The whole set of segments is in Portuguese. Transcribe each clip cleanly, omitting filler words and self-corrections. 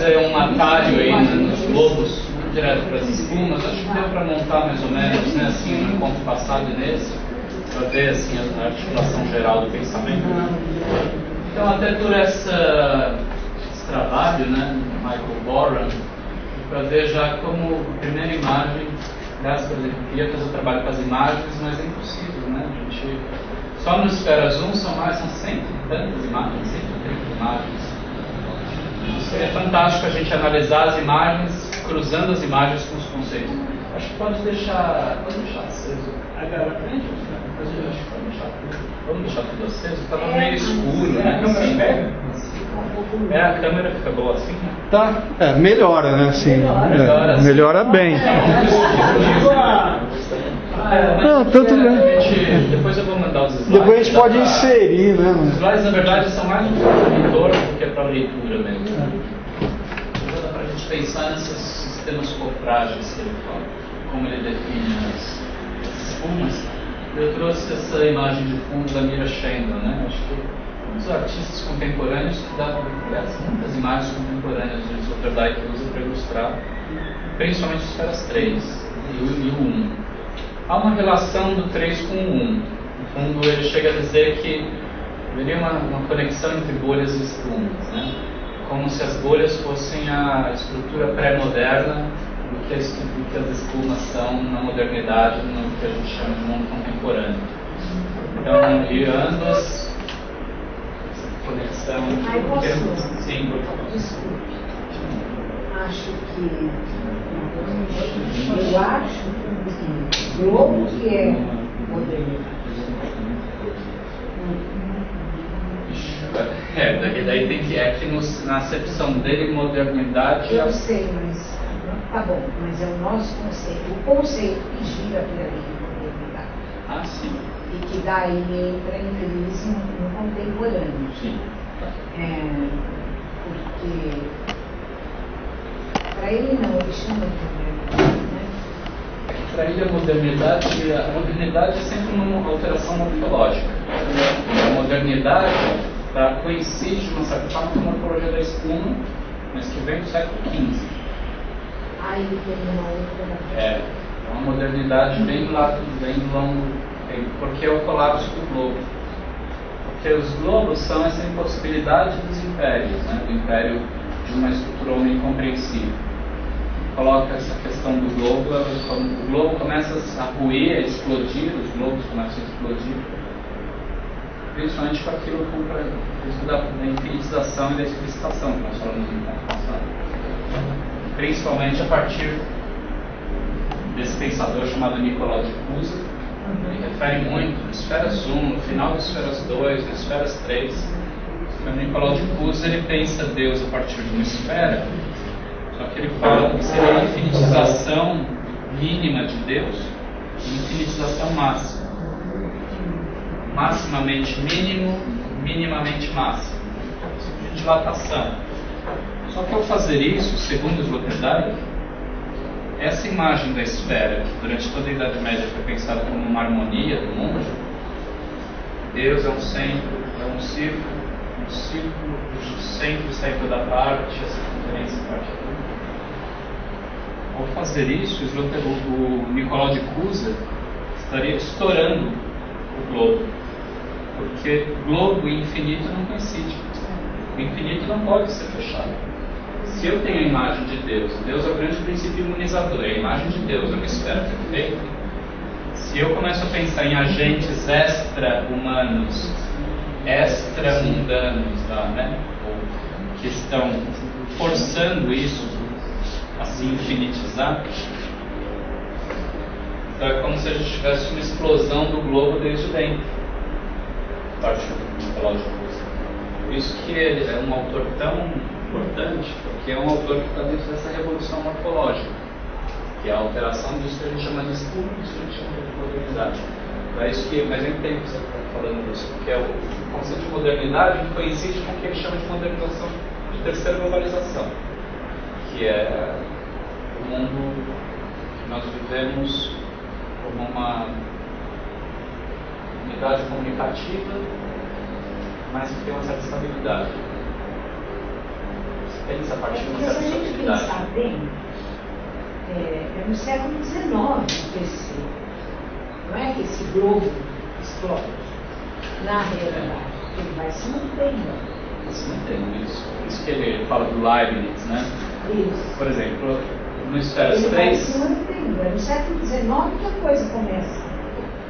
fazer um atalho aí nos globos, direto para as espumas. Acho que deu para montar mais ou menos, né, assim, no encontro passado e nesse, para ver assim, a articulação geral do pensamento. Então, até por esse trabalho, né, Michael Boran, para ver já como a primeira imagem, aliás, por exemplo, eu queria fazer o trabalho com as imagens, mas é impossível, né? A gente, só no Esferas 1 são 100 e tantas imagens, 130 imagens. Seria fantástico a gente analisar as imagens, cruzando as imagens com os conceitos. Acho que pode deixar aceso. Agora na frente, acho que vamos deixar tudo aceso. Estava meio escuro, né? A câmera fica boa assim, né? Tá, melhora, né? Assim, melhora bem. Não, tudo bem. Depois eu vou mandar os slides. Depois a gente pode inserir, né? Os slides, na verdade, são mais um monitor do que para leitura mesmo. Então dá para a gente pensar nesses sistemas cofrágeis que ele fala, como ele define as espumas. Eu trouxe essa imagem de fundo da Mira Shandon, né? Acho que os artistas contemporâneos que dá muitas imagens contemporâneas de Sloterdijk que usa para ilustrar, principalmente os esferas 3 e o 1. Há uma relação do 3 com o 1. No fundo, ele chega a dizer que haveria uma conexão entre bolhas e espumas, né? Como se as bolhas fossem a estrutura pré-moderna do que as espumas são na modernidade, no que a gente chama de mundo contemporâneo. Então, e ambas, essa conexão... Sim, por favor. Desculpe. Acho que... Eu acho que o globo que é modernidade. Daí tem que na acepção dele, modernidade... Eu sei, mas... Tá bom, mas é o nosso conceito. O conceito que gira por ali de modernidade. Ah, sim. E que daí entra em crise no contemporâneo. Sim. Porque para ele não, ele chama de modernidade, né? Para ele a modernidade é sempre uma alteração morfológica. A modernidade coincide de uma certa forma com a morfologia da espuma, mas que vem do século XV. Aí ele tem uma outra... uma modernidade bem longo tempo, porque é o colapso do globo. Porque os globos são essa impossibilidade dos impérios, né? Do império de uma estrutura omnicompreensível. Coloca essa questão do globo, o globo começa a ruir, a explodir, os globos começam a explodir, principalmente com aquilo da infinitização e da explicitação que nós falamos em computação. Principalmente a partir desse pensador chamado Nicolau de Cusa. Ele refere muito no Esferas 1, no final das Esferas 2, nas Esferas 3. O Nicolau de Cusa, ele pensa Deus a partir de uma esfera, só que ele fala que seria a infinitização mínima de Deus e infinitização máxima. Maximamente mínimo, minimamente máximo. Dilatação. Só que ao fazer isso, segundo Sloterdijk, essa imagem da esfera, que durante toda a Idade Média foi pensada como uma harmonia do mundo, Deus é um centro, é um círculo, o centro está em toda parte, a circunferência parte de tudo. Ao fazer isso, o Nicolau de Cusa estaria estourando o globo, porque globo e infinito não coincidem. O infinito não pode ser fechado. Se eu tenho a imagem de Deus, Deus é o grande princípio imunizador, é a imagem de Deus, é uma esfera perfeita. Se eu começo a pensar em agentes extra-humanos, extra-mundanos, né? Que estão forçando isso a se infinitizar, então é como se a gente tivesse uma explosão do globo desde dentro. Parte do mitológico. Por isso que ele é um autor tão importante, porque é um autor que está dentro dessa revolução morfológica, que é a alteração disso que a gente chama de espuma, isso que a gente chama de modernidade. É isso que, mas eu entendo que você está falando disso, porque é o conceito de modernidade que coincide com o que ele chama de modernização, de terceira globalização, que é o mundo que nós vivemos como uma unidade comunicativa, mas que tem uma certa estabilidade. pensa a partir de uma Porque certa se a gente sobriedade. pensar bem, é no século XIX que não é que esse globo explode. Na realidade, ele vai se mantendo. Isso não tem isso. Por isso que ele fala do Leibniz, né? Isso. Por exemplo, no Esferas Ele vai 3. se mantendo. É no século XIX que a coisa começa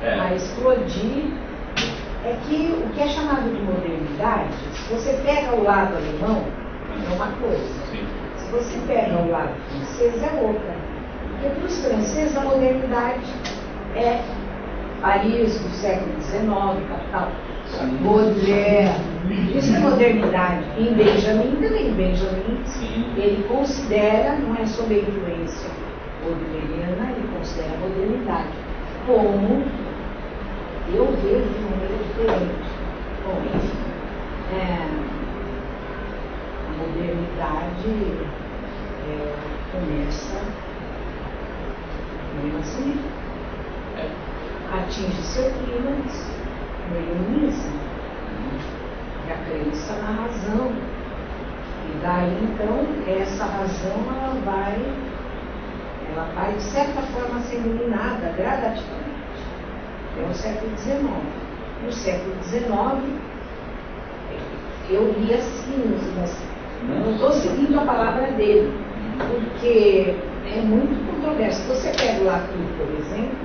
a explodir. É que o que é chamado de modernidade, se você pega o lado alemão, é uma coisa. Sim. Se você pega o lado francês, é outra. Porque para os franceses a modernidade é Paris do século XIX, capital. Baudelaire. Isso é modernidade. Em Benjamin também. Benjamin, ele considera, não é sob a influência baudelairiana, ele considera a modernidade como eu vejo de maneira diferente. Bom, enfim, a modernidade começa no Renascimento, atinge seu clímax no iluminismo, e a crença na razão. E daí então essa razão ela vai de certa forma sendo minada gradativamente. É o século XIX. No século XIX, eu li assim, mas eu não estou seguindo a palavra dele, porque é muito controverso. Você pega o Latour, por exemplo,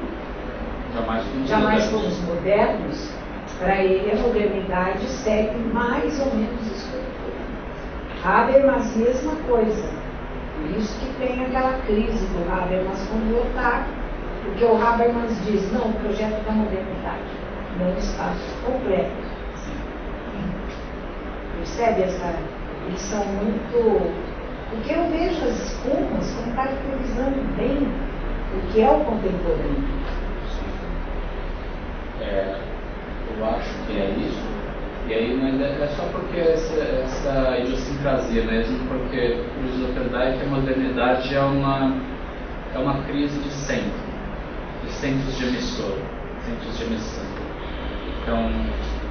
jamais fomos modernos, para ele a modernidade segue mais ou menos isso que eu estou falando. Habermas, mesma coisa. Por isso que tem aquela crise do Habermas com o Lyotard, porque o Habermas diz, não, o projeto da modernidade não está completo. Percebe essa? Eles são muito... Porque eu vejo as espumas como caracterizando bem o que é o contemporâneo. Eu acho que é isso. E aí não é só porque essa idiosincrasia mesmo, porque para os Sloterdijk a modernidade é uma crise de centros de emissão. Então,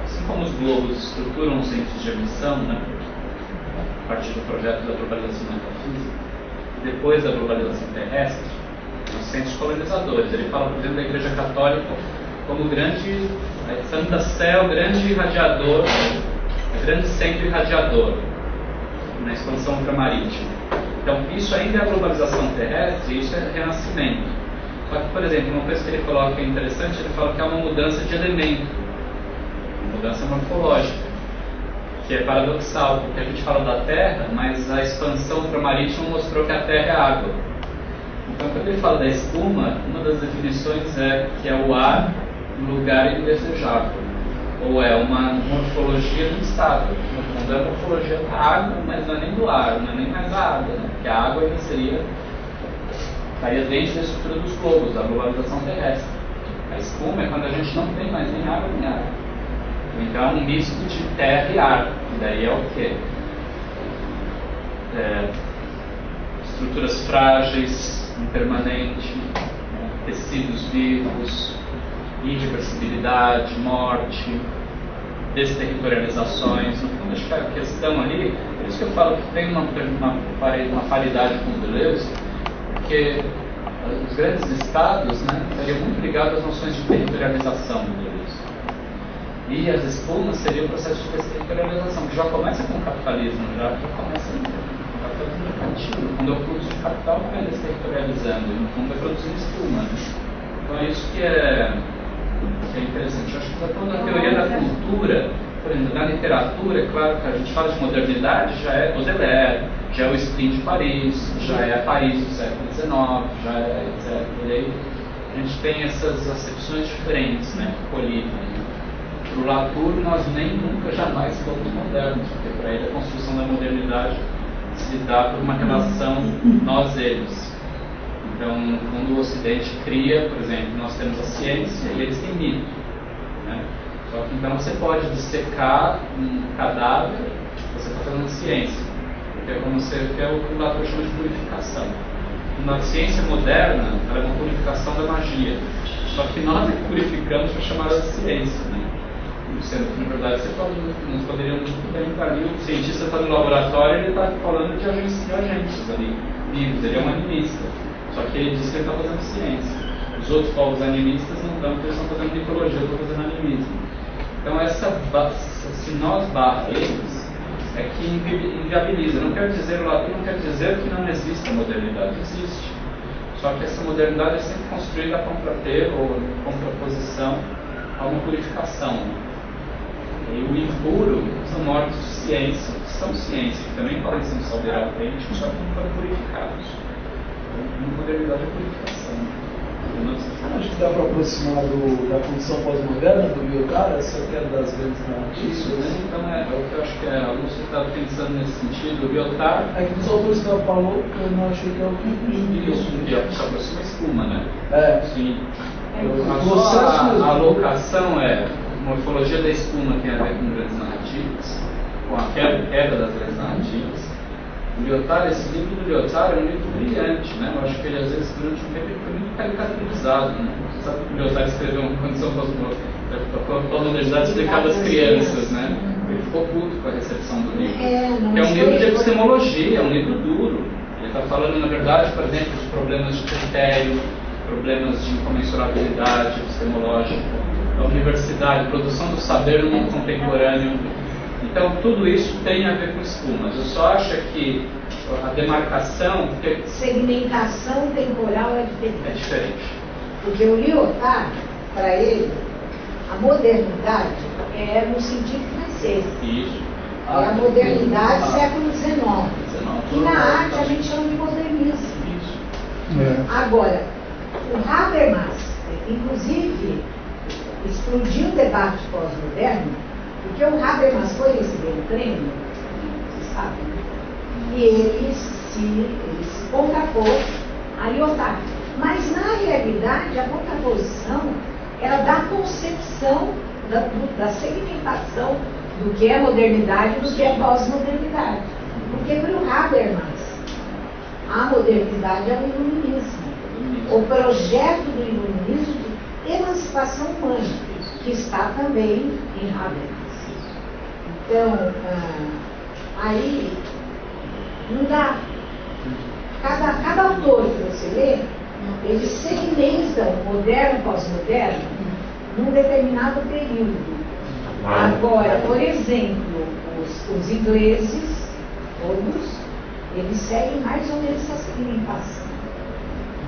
assim como os globos estruturam os centros de emissão, né, a partir do projeto da globalização metafísica, depois da globalização terrestre, os centros colonizadores. Ele fala, por exemplo, da Igreja Católica como grande, a Santa Sé, o grande irradiador, o grande centro irradiador na expansão ultramarítima. Então, isso ainda é a globalização terrestre, isso é renascimento. Só que, por exemplo, uma coisa que ele coloca que é interessante, ele fala que é uma mudança de elemento, uma mudança morfológica, que é paradoxal, porque a gente fala da Terra, mas a expansão ultramarítima mostrou que a Terra é água. Então, quando ele fala da espuma, uma das definições é que é o ar no lugar indesejável, ou é uma morfologia do estado. No fundo, é a morfologia da água, mas não é nem do ar, não é nem mais a água, né? Porque a água ainda estaria dentro da estrutura dos globos, da globalização terrestre. A espuma é quando a gente não tem mais nem água nem ar. Então, é um misto de terra e ar. E daí é o quê? Estruturas frágeis, impermanente, tecidos vivos, irreversibilidade, morte, desterritorializações. No fundo, acho que a questão ali, por isso que eu falo que tem uma paridade com o Deleuze, porque os grandes estados, né, estariam muito ligados às noções de territorialização do Deleuze. E as espumas seriam o processo de desterritorialização, que já começa com o capitalismo, já começa com o capitalismo mercantil. Quando eu produzo de capital, não é desterritorializando, e no fundo é produzindo espuma. Né? Então é isso que é interessante. Eu acho que toda a teoria da cultura, por exemplo, na literatura, é claro que a gente fala de modernidade, já é Baudelaire, já é o Spleen de Paris, já é Paris do século XIX, já é etc. E aí a gente tem essas acepções diferentes, né, que colidem. Para o Latour, nós nem nunca, jamais fomos modernos, porque para ele a construção da modernidade se dá por uma relação nós-eles. Então, quando o Ocidente cria, por exemplo, nós temos a ciência e eles têm mito. Né? Só que então você pode dissecar um cadáver, você está fazendo ciência, porque é como você quer o que o Latour chama de purificação. Na ciência moderna, ela é uma purificação da magia. Só que nós é que purificamos para chamar ela de ciência. Né? sendo que, na verdade, você fala, nós poderíamos muito bem estar ali, o cientista está no laboratório, ele está falando de agentes ali, vivos, ele é um animista. Só que ele diz que ele está fazendo ciência. Os outros povos animistas não estão, porque eles estão fazendo mitologia, eu estou fazendo animismo. Então, se nós barra eles, é que inviabiliza. Não quer dizer que não exista modernidade, existe. Só que essa modernidade é sempre construída a contrapelo ou contraposição a uma purificação. E o impuro são mortos de ciência, que são ciência, que também podem ser um saber autêntico, só que não foram purificados. Então, a modernidade é purificação. Acho que dá para aproximar da condição pós-moderna do Lyotard, essa queda das grandes narrativas. Isso, né? Então é o que eu acho que a Lúcia está pensando nesse sentido. O Lyotard. É que dos autores que ela falou, eu não achei que é o que. Isso, que se aproxima a espuma, né? É. Sim. A alocação é morfologia da espuma, tem a ver com grandes narrativas, com a queda das grandes narrativas. O Lyotard, esse livro do Lyotard é um livro brilhante, né? Eu acho que ele, às vezes, durante um tempo, ele foi muito caricaturizado, né? Você sabe que o Lyotard escreveu uma condição pós-modernidade explicada às crianças, né? Ele ficou puto com a recepção do livro. Que é um livro de epistemologia, é um livro duro. Ele está falando, na verdade, por exemplo, de problemas de critério, problemas de incomensurabilidade epistemológica, da universidade, produção do saber no mundo contemporâneo. Então, tudo isso tem a ver com espumas. Eu só acho que a demarcação... Segmentação temporal é diferente. É diferente. Porque o Lyotard, para ele, a modernidade é no sentido francês. Isso. É a modernidade século XIX. Que na arte a gente chama de modernismo. Isso. Agora, o Habermas, inclusive, explodiu o debate pós-moderno, porque o Habermas foi receber um prêmio, sabe? E ele se contrapôs a Lyotard. Mas, na realidade, a contraposição era da concepção, da segmentação do que é modernidade e do que é pós-modernidade. Porque, para o Habermas, a modernidade é o iluminismo. O projeto do iluminismo de emancipação humana, que está também em Habermas. Então, aí não dá. Cada autor que você lê, eles segmentam o moderno e pós-moderno num determinado período. Agora, por exemplo, os ingleses, todos, eles seguem mais ou menos essa segmentação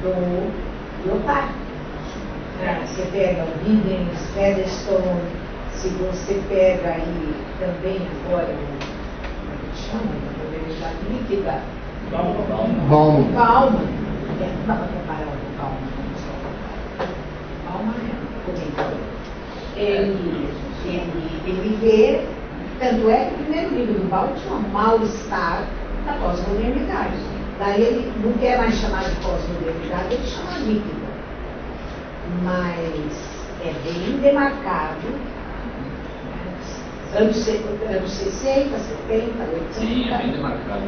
do Lyotard. Você pega o Giddens, Featherstone, se você pega aí também agora como é que chama? A modernidade líquida. Bauman. Bauman. Não dá para comparar o Bauman com o Bauman ele vê, tanto é que o primeiro livro do Bauman chama Mal-Estar da Pós-Modernidade. Daí ele não quer mais chamar de pós-modernidade, ele chama líquida. Mas é bem demarcado. Anos 60, 70, 80. Sim, é bem demarcado.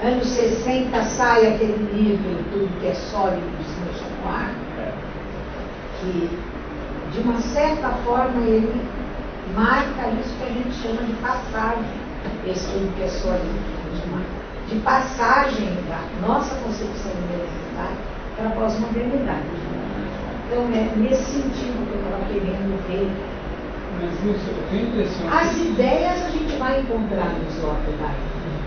Anos 60 sai aquele livro Tudo que é Sólido de Saint-Jean, que de uma certa forma ele marca isso que a gente chama de passagem, esse Tudo que é Sólido de passagem da nossa concepção de modernidade para a pós-modernidade. Então é nesse sentido que eu estava querendo ver. Mas isso, eu tenho a impressão. As ideias a gente vai encontrar no Sloterdijk,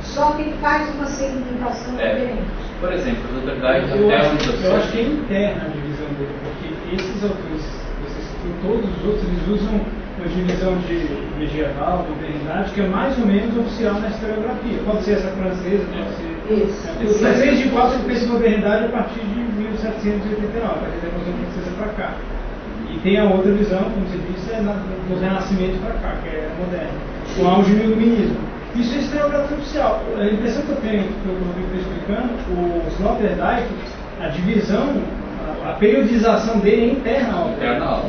só que ele faz uma segmentação diferente. Por exemplo, o Sloterdijk eu acho que é interna a divisão dele, porque esses autores, todos os outros, eles usam uma divisão de medieval, modernidade, que é mais ou menos oficial na historiografia. Pode ser essa francesa, pode ser. Isso. Os franceses de qual se pensa em modernidade a partir de 1789, a partir da Revolução Francesa para cá. E tem a outra visão, como você disse, é do Renascimento para cá, que é moderno, com o auge do iluminismo. Isso é historiografia oficial. A impressão que eu tenho, que eu estou explicando, o Sloterdijk, a divisão, a periodização dele é interna ao interna,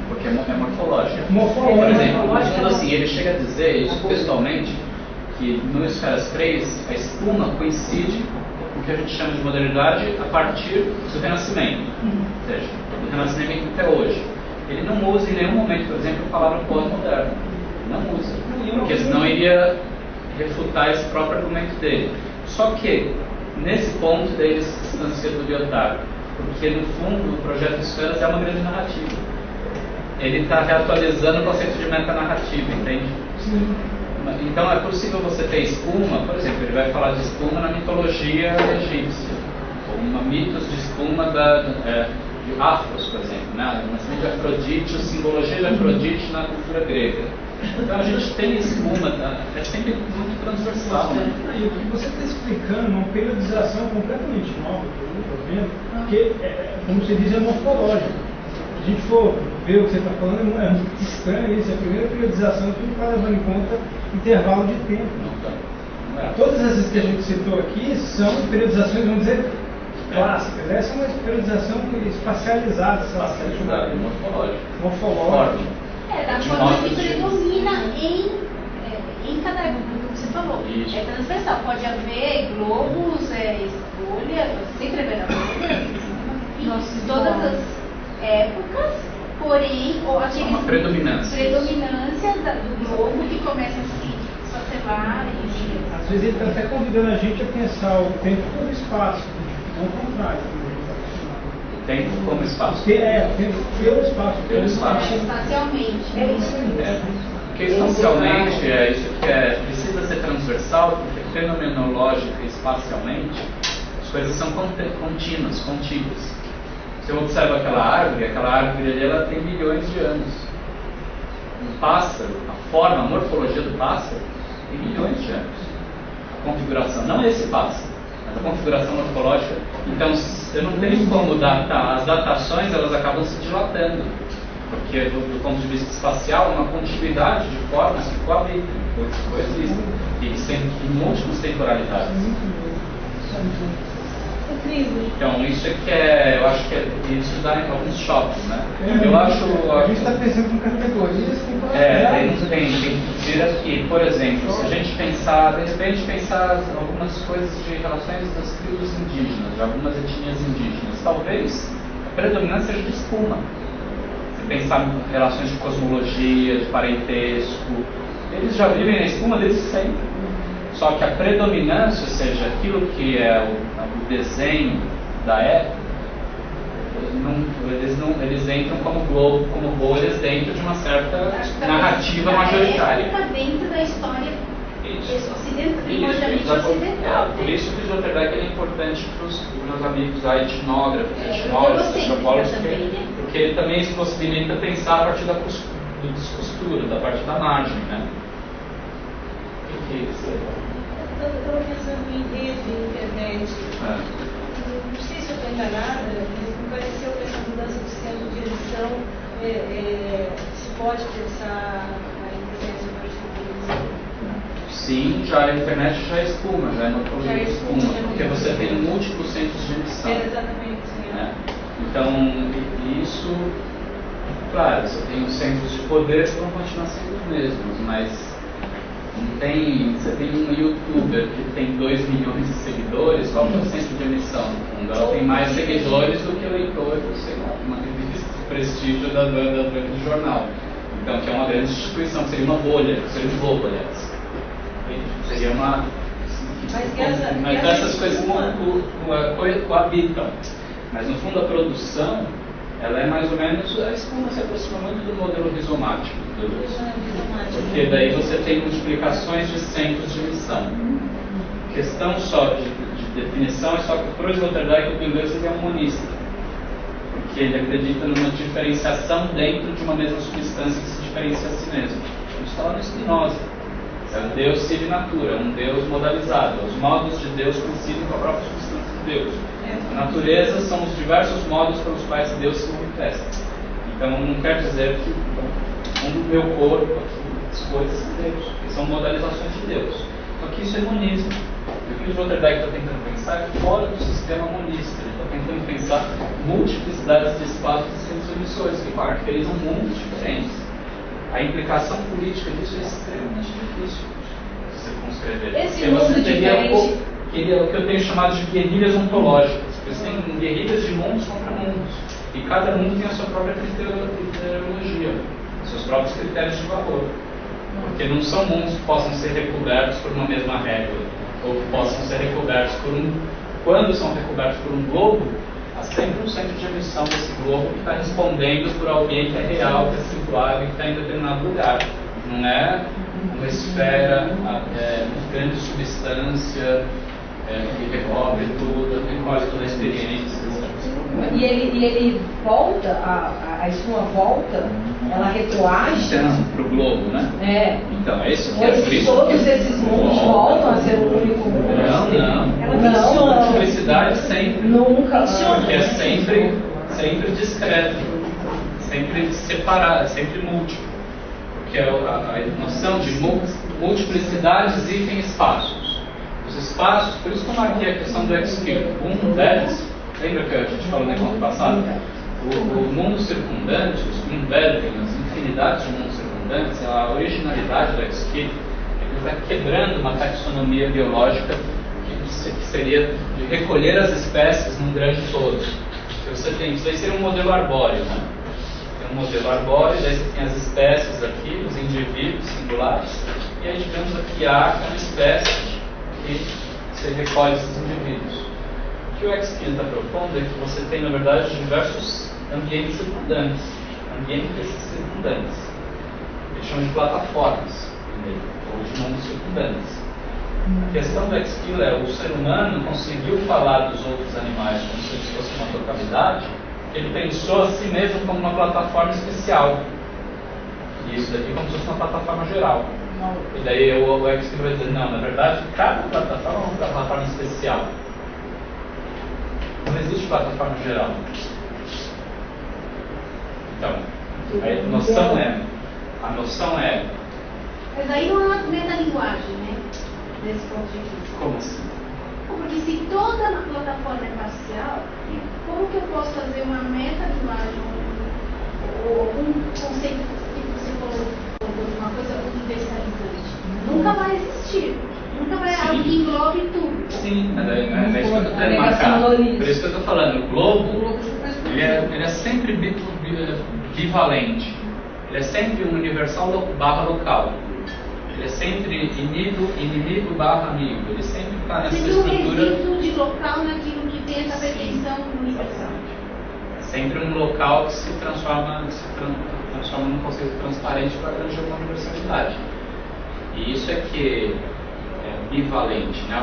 porque é morfológica. Morfológica. Por exemplo, assim, ele chega a dizer isso textualmente, que no Esferas 3 a espuma coincide com o que a gente chama de modernidade a partir do Renascimento, ou seja, do Renascimento até hoje. ele não usa em nenhum momento, por exemplo, a palavra pós-moderno. Não usa, porque senão iria refutar esse próprio argumento dele. Só que, nesse ponto, ele se distancia do Lyotard, porque, no fundo, o projeto Esferas é uma grande narrativa. Ele está reatualizando o conceito de metanarrativa, entende? Sim. Então, é possível você ter espuma, por exemplo, ele vai falar de espuma na mitologia egípcia, ou mitos de espuma de Afros, por exemplo, né? O nascimento de Afrodite, a simbologia de Afrodite na cultura grega. Então a gente tem espuma, é sempre muito transversal. Né? E o que você está explicando é uma periodização completamente nova, que eu estou vendo, que, como você diz, é morfológica. Se a gente for ver o que você está falando, é muito estranho isso. É a primeira periodização que não está levando em conta intervalo de tempo. Não é. Todas essas que a gente citou aqui são periodizações, vamos dizer, clássicas. Essa é uma periodização espacializada, morfológica. Da forma que predomina em cada grupo que você falou. Isso. É transversal. Pode haver globos, escolha, sempre haverá bolha, em todas as épocas, porém, ou aquele uma predominância do globo que começa a se esfacelar. Às vezes ele está até convidando a gente a pensar o tempo como espaço, não o contrário. O tempo como espaço. O tempo pelo espaço. Pelo espaço. Espacialmente. É isso aí. Porque espacialmente isso que precisa ser transversal, porque fenomenológica e espacialmente as coisas são contínuas, contíguas. Se eu observo aquela árvore ali ela tem milhões de anos. Um pássaro, a forma, a morfologia do pássaro tem milhões de anos. A configuração, não esse pássaro, mas a configuração morfológica. Então, eu não tenho como datar. As datações elas acabam se dilatando, porque do ponto de vista espacial, uma continuidade de formas que coexistem e em múltiplas temporalidades. Então, isso eu acho que isso dá em alguns choques, né? A gente está pensando com categorias com tem que vir aqui, por exemplo, se a gente pensar, de repente pensar algumas coisas de relações das tribos indígenas, de algumas etnias indígenas, talvez a predominância seja de espuma. Se pensar em relações de cosmologia, de parentesco, eles já vivem na espuma desde sempre. Só que a predominância, ou seja, aquilo que é o desenho da época, eles entram como globo, como bolhas dentro de uma certa narrativa majoritária. Dentro da história ocidental. Por isso que o Sloterdijk é importante para os meus amigos etnógrafos, antropólogos, porque ele também se possibilita pensar a partir da descostura, da parte da margem, né? Eu estava pensando em rede, internet. Não sei se eu estou enganada, mas me pareceu que essa mudança de centro de edição se pode pensar a internet a partir disso. Sim, a internet já é espuma, já é morfologia de espuma, porque você tem múltiplos centros de edição. Exatamente, sim. Então, isso, claro, você tem os centros de poder que vão continuar sendo os mesmos, mas você tem um youtuber que tem 2 milhões de seguidores, qual é o centro de emissão? No fundo, ela tem mais seguidores do que o leitor, sei lá, uma revista de prestígio da banca de jornal. Então, que é uma grande instituição, seria uma bolha, seria um globo, aliás. Seria uma... Mas essas coisas coabitam. Mas, no fundo, a produção, ela é mais ou menos... A espuma se aproxima muito do modelo rizomático. Porque daí você tem multiplicações de centros de emissão. Questão só de definição é só que para o Sloterdijk o Deleuze ele é um monista, porque ele acredita numa diferenciação dentro de uma mesma substância que se diferencia a si mesmo. A gente está lá no Spinoza. É um Deus sive natura, um Deus modalizado. Os modos de Deus coincidem com a própria substância de Deus. A natureza são os diversos modos pelos quais Deus se manifesta. Então não quer dizer que o meu corpo, as coisas são Deus, que são modalizações de Deus. Só que isso é monismo. E o que o Sloterdijk está tentando pensar é fora do sistema monista. Ele está tentando pensar multiplicidades de espaços e centros emissores que caracterizam mundos diferentes. A implicação política disso é extremamente difícil de se conscrever. Esse mundo diferente... É o que eu tenho chamado de guerrilhas ontológicas. Você tem guerrilhas de mundos contra mundos. E cada mundo tem a sua própria criteriologia, seus próprios critérios de valor. Porque não são mundos que possam ser recobertos por uma mesma regra, ou que possam ser recobertos por um... Quando são recobertos por um globo, há sempre um centro de emissão desse globo que está respondendo por alguém que é real, que é situado e que está em determinado lugar. Não é uma esfera, uma grande substância que recobre tudo, recolhe toda a experiência. E ele volta, a espuma volta, ela retroage. Para o globo, né? É. Então, é isso que é por isso. Todos esses mundos voltam a ser o único mundo. Não. Multiplicidade sempre. Nunca. Porque é sempre discreto, sempre separado, sempre múltiplo. Porque a noção de multiplicidades e espaços. Os espaços, por isso que eu marquei a questão do X-Field. Lembra que a gente falou no encontro passado? O mundo circundante, os Grunbergen, as infinidades de mundos circundantes, a originalidade do X-Field, ele está quebrando uma taxonomia biológica que seria de recolher as espécies num grande todo. Isso daí seria um modelo arbóreo, né? Tem um modelo arbóreo, daí você tem as espécies aqui, os indivíduos singulares, e aí digamos aqui A, que é uma espécie que você recolhe esses indivíduos. O que o X-Field está propondo é que você tem, na verdade, diversos ambientes circundantes, ambientes circundantes. Eles chamam de plataformas, ou de mundos circundantes. A questão do X-Field é o ser humano conseguiu falar dos outros animais como se isso fosse uma totalidade, ele pensou a si mesmo como uma plataforma especial. E isso daqui como se fosse uma plataforma geral. E daí o X-Field vai dizer, não, na verdade, cada plataforma é uma plataforma especial. Não existe plataforma geral. Então, a noção é... Mas aí não é uma metalinguagem, né? Desse ponto de vista. Como assim? Porque se toda a plataforma é parcial, como que eu posso fazer uma metalinguagem ou algum conceito que você colocou de uma coisa universalizante? Nunca vai existir. Nunca vai algo que englobe tudo. Sim, é isso que eu estou tentando marcar. Por isso que eu estou falando, o globo, ele é sempre bivalente. Ele é sempre um universal barra local. Ele é sempre inimigo barra amigo. Ele sempre está nessa estrutura. Sempre um resíduo de local naquilo que tem essa pretensão universal. É sempre um local que se transforma num conceito transparente para abranger uma universalidade. E isso é que é bivalente, né?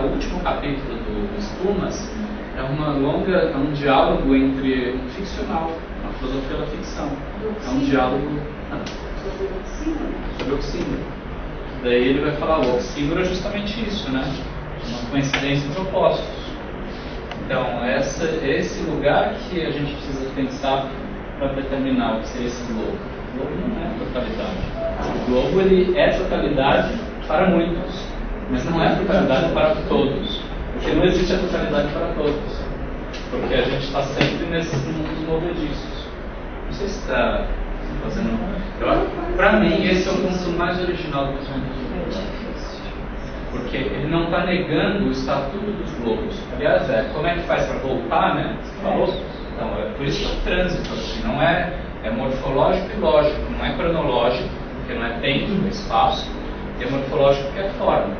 O último capítulo do Espumas é um diálogo entre um ficcional, uma filosofia da ficção. É um diálogo sobre o oxímoro. Daí ele vai falar, o oxímoro é justamente isso, né? Uma coincidência de opostos. Então, esse lugar que a gente precisa pensar para determinar o que seria esse globo. O globo não é totalidade. O globo ele é totalidade para muitos, mas não é totalidade para todos. Porque não existe a totalidade para todos. Porque a gente está sempre nesses mundos movediços. Não sei se está fazendo... Para mim, esse é o ponto mais original do pensamento. Porque ele não está negando o estatuto dos globos. Aliás, como é que faz para voltar, né? Você falou? Então, é por isso que é um trânsito, assim, não é morfológico e lógico, não é cronológico, porque não é tempo, é espaço, e é morfológico porque é forma.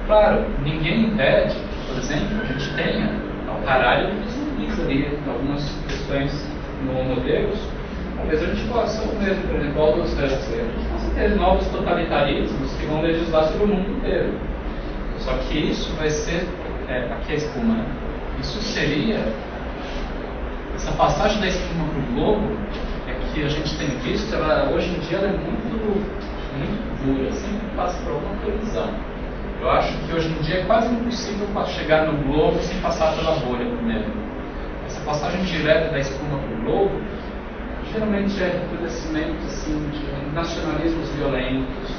Claro, ninguém impede que, por exemplo, a gente tenha ao caralho dos ali algumas questões no Homo Deus. Talvez a gente possa mesmo, por exemplo, a gente possa ter novos totalitarismos que vão legislar sobre o mundo inteiro. Só que isso vai ser, aqui a espuma, né? Isso seria, essa passagem da espuma para o globo, que a gente tem visto, hoje em dia ela é muito dura, sempre passa por alguma colisão. Eu acho que hoje em dia é quase impossível chegar no globo sem passar pela bolha primeiro. Essa passagem direta da espuma para o globo, geralmente é recrudescimento assim, de nacionalismos violentos,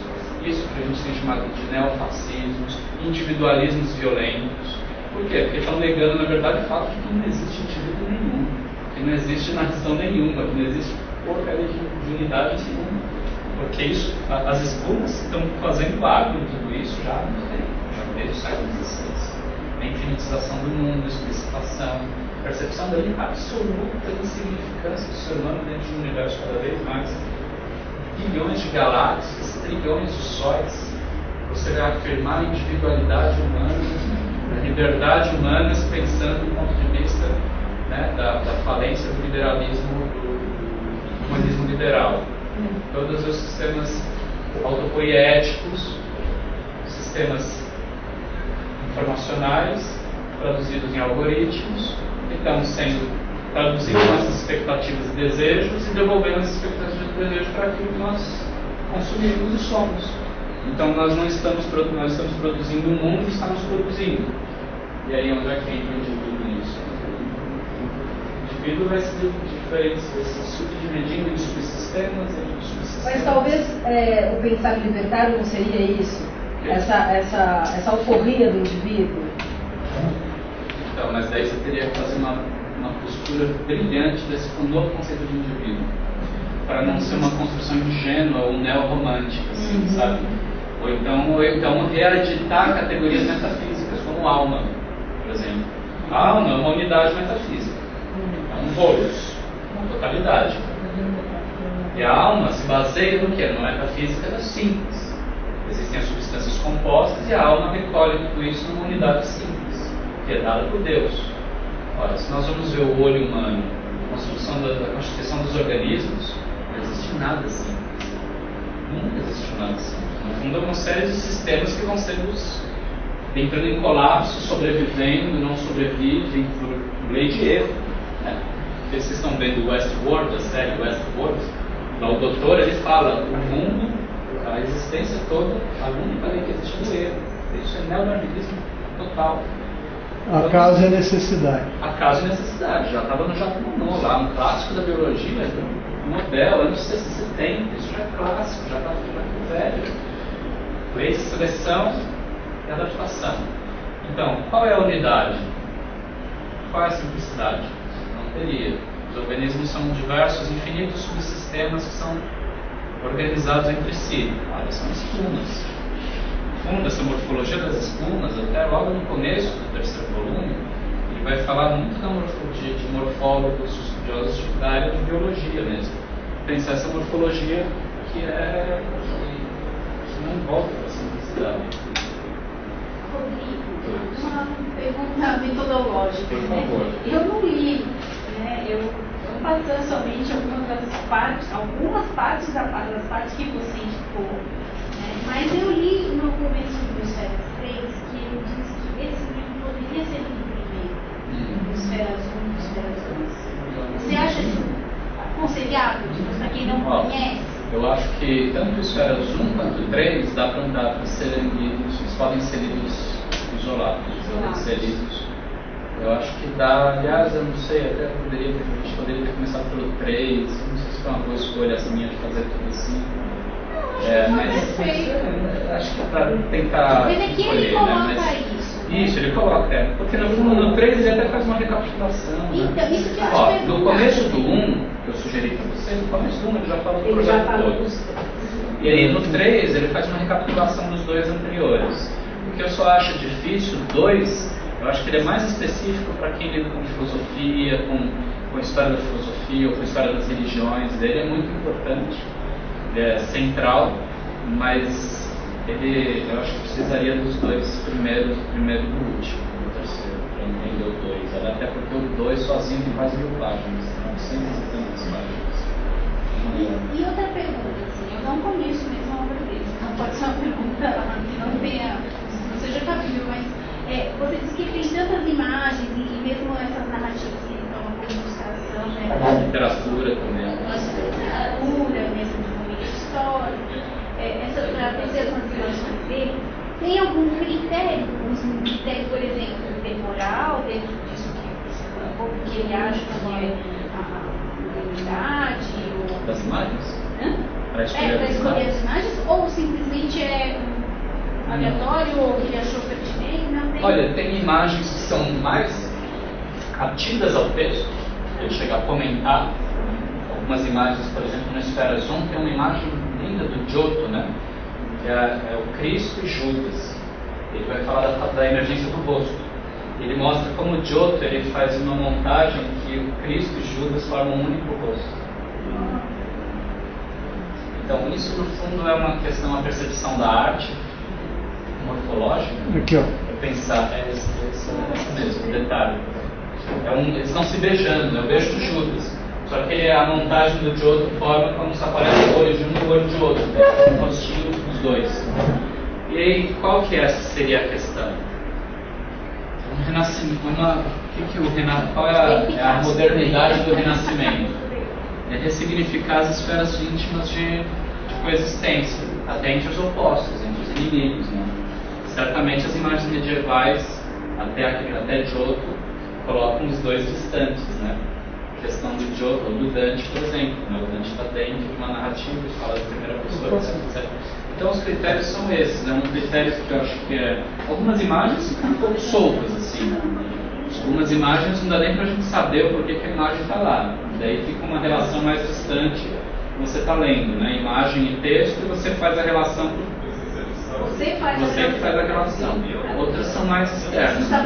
isso que a gente tem chamado de neofascismos, individualismos violentos. Por quê? Porque estão negando, na verdade, o fato de que não existe indivíduo nenhum, que não existe nação nenhuma, que não existe porcaria de unidade nenhuma. Porque isso, as espumas estão fazendo água em tudo isso já há muito tempo, já desde o século XVI. a infinitização do mundo, explicitação, percepção da absoluta insignificância do ser humano dentro de um universo cada vez mais, bilhões de galáxias, trilhões de sóis. Você vai afirmar a individualidade humana, a liberdade humana, pensando do ponto de vista, né, da falência do liberalismo, do humanismo liberal. Todos os sistemas autopoiéticos, sistemas informacionais, traduzidos em algoritmos, que estão sendo traduzindo nossas expectativas e desejos e devolvendo essas expectativas e desejos para aquilo que nós consumimos e somos. Então nós estamos produzindo o mundo e estamos produzindo. E aí onde é que entra o indivíduo nisso? O indivíduo vai se subdividindo em subsistemas, Mas talvez o pensar libertário não seria isso? Essa alforria do indivíduo? Então, mas daí você teria que fazer uma postura brilhante desse novo conceito de indivíduo, para não ser uma construção ingênua ou neo-romântica, assim, sabe? Ou então reeditar categorias metafísicas, como alma, por exemplo. A alma é uma unidade metafísica, é um bolus, uma totalidade. E a alma se baseia no que? Na metafísica da síntese. Existem as substâncias compostas e a alma recolhe tudo isso numa unidade simples, que é dada por Deus. Ora, se nós vamos ver o olho humano, a constituição dos organismos, não existe nada simples. Nunca existe nada simples. No fundo, é uma série de sistemas que vão sendo entrando em colapso, sobrevivendo, não sobrevivem por lei de erro. Né? Vocês estão vendo o Westworld, a série Westworld, lá o doutor ele fala, o mundo, a existência toda, a única lei que existe é o erro. Isso é neodarwinismo total. Acaso é necessidade. Acaso é necessidade. Já estava no Jacques Monod lá, um clássico da biologia, Nobel, anos 70, isso já é clássico, já está velho. Leis de seleção e adaptação. Então, qual é a unidade? Qual é a simplicidade? Não teria. Os organismos são diversos, infinitos subsistemas que são organizados entre si. Olha, são espumas. Essa morfologia das espumas, até logo no começo do terceiro volume, ele vai falar muito da morfologia de morfólogos, estudiosos da área de biologia mesmo. Pensar essa morfologia que não envolve a simplicidade. Rodrigo, uma pergunta metodológica. Por favor. Eu não li, né? Eu passei somente algumas partes das partes que você indicou. Mas eu li no começo do Esferas 3 que ele diz que esse livro poderia ser lido primeiro, do Esferas 1 e do Esferas 2. Você acha isso aconselhável, para quem não conhece? Eu acho que tanto o Esferas 1 quanto o 3 dá para serem lidos, eles podem ser lidos isolados, podem ser lidos. Eu acho que dá, aliás, eu não sei, até a gente poderia ter começado pelo 3, não sei se foi uma boa escolha essa minha de fazer tudo assim. Mas acho que é para tentar. Mas é que ele coloca isso. Isso, ele coloca, porque no 3 ele até faz uma recapitulação. Então, isso que eu acho. No começo do 1, que eu sugeri para você, no começo do 1 ele já fala do projeto todo. E aí no 3 ele faz uma recapitulação dos dois anteriores. O que eu só acho difícil, o 2, eu acho que ele é mais específico para quem lida com filosofia, com a história da filosofia ou com a história das religiões. Ele é muito importante. É central, mas eu acho que precisaria dos dois primeiros, o primeiro e o último, o terceiro, para entender o 2. Até porque o 2 sozinho tem quase 1000 páginas, são 170 páginas. E outra pergunta, assim, eu não conheço mesmo a obra dele, então pode ser uma pergunta que não tenha, não seja cabível, mas você disse que tem tantas imagens e mesmo essas narrativas que estão como ilustração, né? Literatura também. Literatura mesmo. Para fazer as manifestações dele, tem algum critério, por exemplo, temporal, dentro disso que ele acha que é a unidade? Das imagens? Para escolher as imagens, ou simplesmente é aleatório, ou que ele achou pertinente? Não tem. Olha, tem imagens que são mais atidas ao texto, ele chega a comentar. Algumas imagens, por exemplo, no Esferas 1 tem uma imagem linda do Giotto, né? Que é o Cristo e Judas. Ele vai falar da emergência do rosto. Ele mostra como o Giotto ele faz uma montagem que o Cristo e Judas formam um único rosto. Então isso no fundo é uma questão, uma percepção da arte morfológica. Aqui, ó. Pensar, esse mesmo, o detalhe. Eles estão se beijando, né? O beijo do Judas. Só que a montagem do Giotto forma como se aparece o olho de um e o olho de outro, né? Um rostinho dos dois. E aí, qual que seria a questão? Um renascimento, qual é a modernidade do renascimento? É ressignificar as esferas íntimas de coexistência, até entre os opostos, entre os inimigos, né? Certamente as imagens medievais, até Giotto, colocam os dois distantes, né? A questão do Giotto, do Dante, por exemplo, né? O Dante está dentro de uma narrativa e fala de primeira pessoa, etc. Então os critérios são esses, né? Um critério que eu acho que é... Algumas imagens ficam um pouco soltas, assim. Algumas imagens não dá nem pra gente saber o porquê que a imagem está lá. Daí fica uma relação mais distante que você está lendo, né? Imagem e texto, e você faz a relação. Você que faz a relação. Outras são mais externas, né?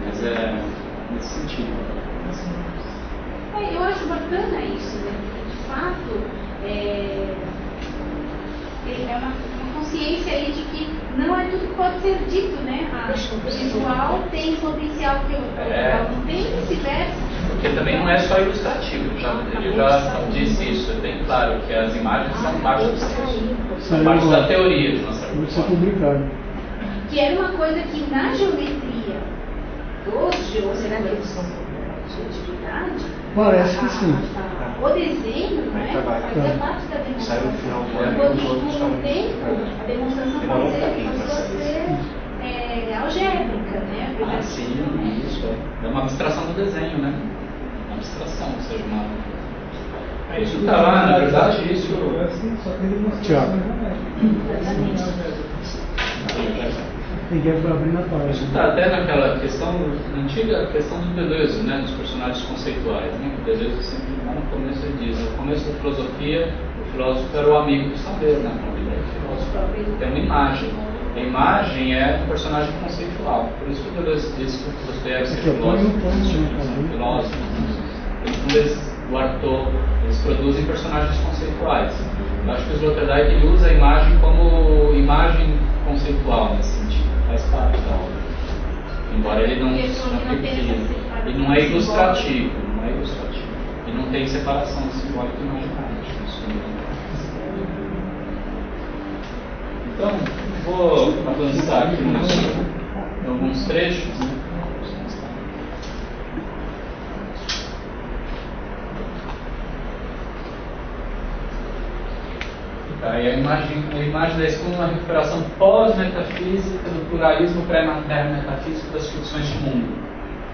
Mas é nesse sentido. Eu acho bacana isso, né? Porque de fato é uma consciência aí de que não é tudo que pode ser dito, né? O visual tem potencial que o audiovisual não tem, e vice-versa. Porque também não é só ilustrativo, ele já disse isso, é bem claro que as imagens são parte do texto, são parte da teoria de uma certa forma. Que era uma coisa que na geometria dos geometristas de atividade, parece que sim. O desenho, né, fazia parte da demonstração. Com o tempo, a demonstração passou a ser algébrica, né? Sim, isso. É uma abstração do desenho, né? Uma abstração, ou seja, uma... Isso está lá, na verdade, isso... Tiago. Tem que abrir na página. Isso está até naquela questão, antiga questão do Deleuze, né? Dos personagens conceituais, né? O Deleuze sempre, lá no começo ele diz, no começo da filosofia, o filósofo era o amigo do saber, né? É uma imagem. A imagem é um personagem conceitual. Por isso que o Deleuze diz que o Dostoiévski é filósofo. O Artaud, eles produzem personagens conceituais. Eu acho que o Sloterdijk ele usa a imagem como imagem conceitual nesse sentido, faz parte da obra. Embora ele não é ilustrativo, e não tem separação simbólica e imaginária. Então, vou avançar aqui em alguns trechos, né? E a imagem da escuna é uma recuperação pós-metafísica do pluralismo pré-metafísico das ficções de mundo.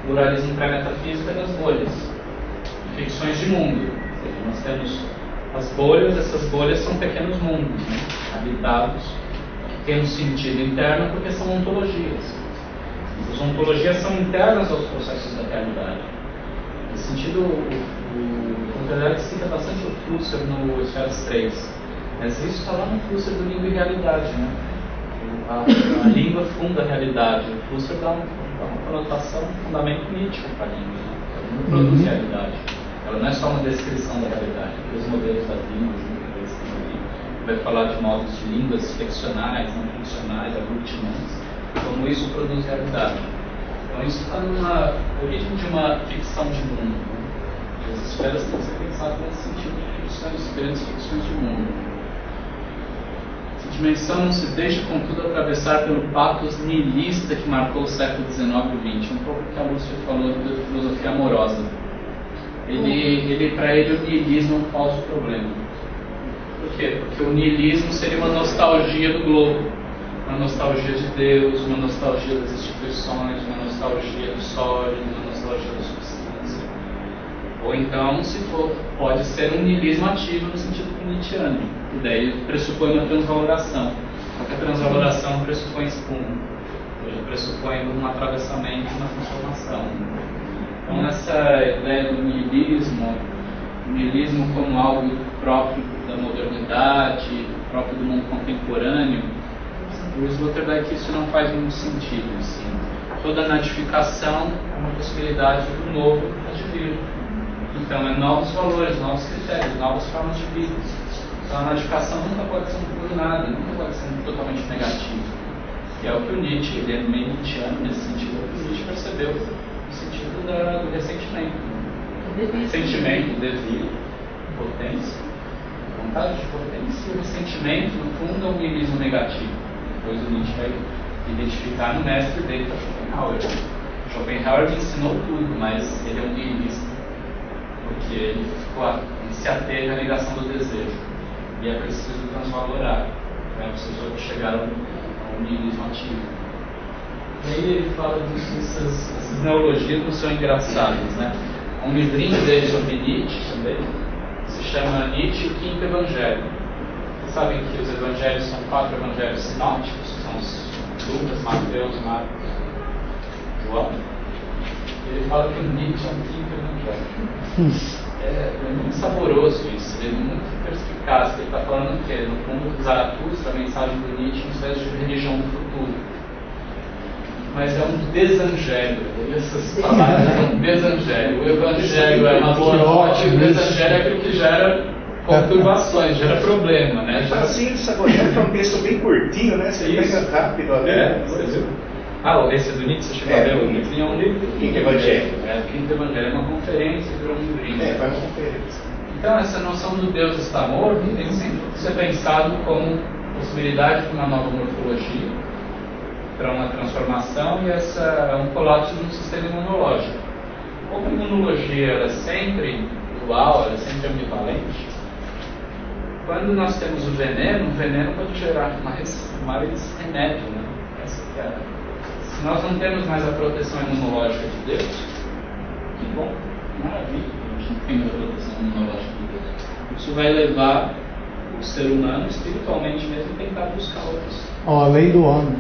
Pluralismo pré-metafísico é das bolhas, ficções de mundo. Ou seja, nós temos as bolhas, essas bolhas são pequenos mundos, né? Habitados, que têm um sentido interno porque são ontologias. As ontologias são internas aos processos da realidade. Nesse sentido, o Sloterdijk cita bastante o Flusser no Esferas 3. Mas isso está lá no Flusser do Língua e Realidade, né? A língua funda a realidade. O Flusser dá uma conotação, um fundamento mítico para a língua. Né? Ela não produz realidade. Ela não é só uma descrição da realidade. Os modelos das línguas, vai falar de modos de línguas flexionais, não funcionais, aglutinantes, como isso produz realidade. Então isso está numa origem de uma ficção de mundo. Né? As esferas têm que ser pensadas nesse sentido de ficções, grandes ficções de mundo. Essa dimensão não se deixa, contudo, atravessar pelo pathos nihilista que marcou o século XIX e XX, um pouco que a Lúcia falou da filosofia amorosa. Para ele, o nihilismo é um falso problema. Por quê? Porque o nihilismo seria uma nostalgia do globo, uma nostalgia de Deus, uma nostalgia das instituições, uma nostalgia do sólido, uma nostalgia da substância. Ou então, se for, pode ser um nihilismo ativo no sentido nietzschiano, e daí pressupõe uma transvaloração. Só que a transvaloração pressupõe espuma, ou seja, pressupõe um atravessamento, uma transformação. Então, essa ideia do nihilismo como algo próprio da modernidade, próprio do mundo contemporâneo, O Sloterdijk que isso não faz muito sentido. Assim. Toda nadificação é uma possibilidade do novo advir. Então, é novos valores, novos critérios, novas formas de vida. Então, a nadificação nunca pode ser por nada, nunca pode ser totalmente negativo. E é o que o Nietzsche, ele é meio nietzscheano nesse sentido, é o que o Nietzsche percebeu no sentido do ressentimento. Ressentimento, devir, potência, vontade de potência e o ressentimento, no fundo, é um niilismo negativo. Depois o Nietzsche vai identificar no mestre dele, que é Schopenhauer. Schopenhauer me ensinou tudo, mas ele é um niilista, porque ele se ateve à negação do desejo. E é preciso transvalorar. Vocês outros chegaram ao niilismo ativo. E aí ele fala essas neologismos são engraçados, né? Um livrinho dele sobre Nietzsche também, se chama Nietzsche e o Quinto Evangelho. Vocês sabem que os evangelhos são 4 evangelhos sinópticos, que são os Lucas, Mateus, Marcos, João. Ele fala que o Nietzsche é um quinto evangelho. É muito saboroso isso, ele é muito perspicaz. Ele está falando que, no fundo, Zaratustra, a mensagem do Nietzsche, uma espécie de religião do futuro. Mas é um desangelho. Essas palavras é um desangelho. O evangelho é uma boa noite, o desangelho é aquilo que gera conturbações, gera problema, né? Gera... Assim, sabotando, é um texto bem curtinho, né? Você pega rápido ali. Você viu? Esse do Nietzsche, você chegou a ver? O livro é um livro do Quinto Evangelho. O Quinto Evangelho é uma conferência, virou um livrinho. Foi uma conferência. Então, essa noção do Deus está morto tem sempre que ser pensado como possibilidade para uma nova morfologia, para uma transformação, e essa é um colapso de um sistema imunológico. Como a imunologia ela é sempre dual, ela é sempre ambivalente, quando nós temos o veneno pode gerar mais remédio, né? Essa que é. Se nós não temos mais a proteção imunológica de Deus, que bom, maravilha, a gente não tem mais a proteção imunológica de Deus. Isso vai levar o ser humano, espiritualmente mesmo, a tentar buscar outros. A lei do homem.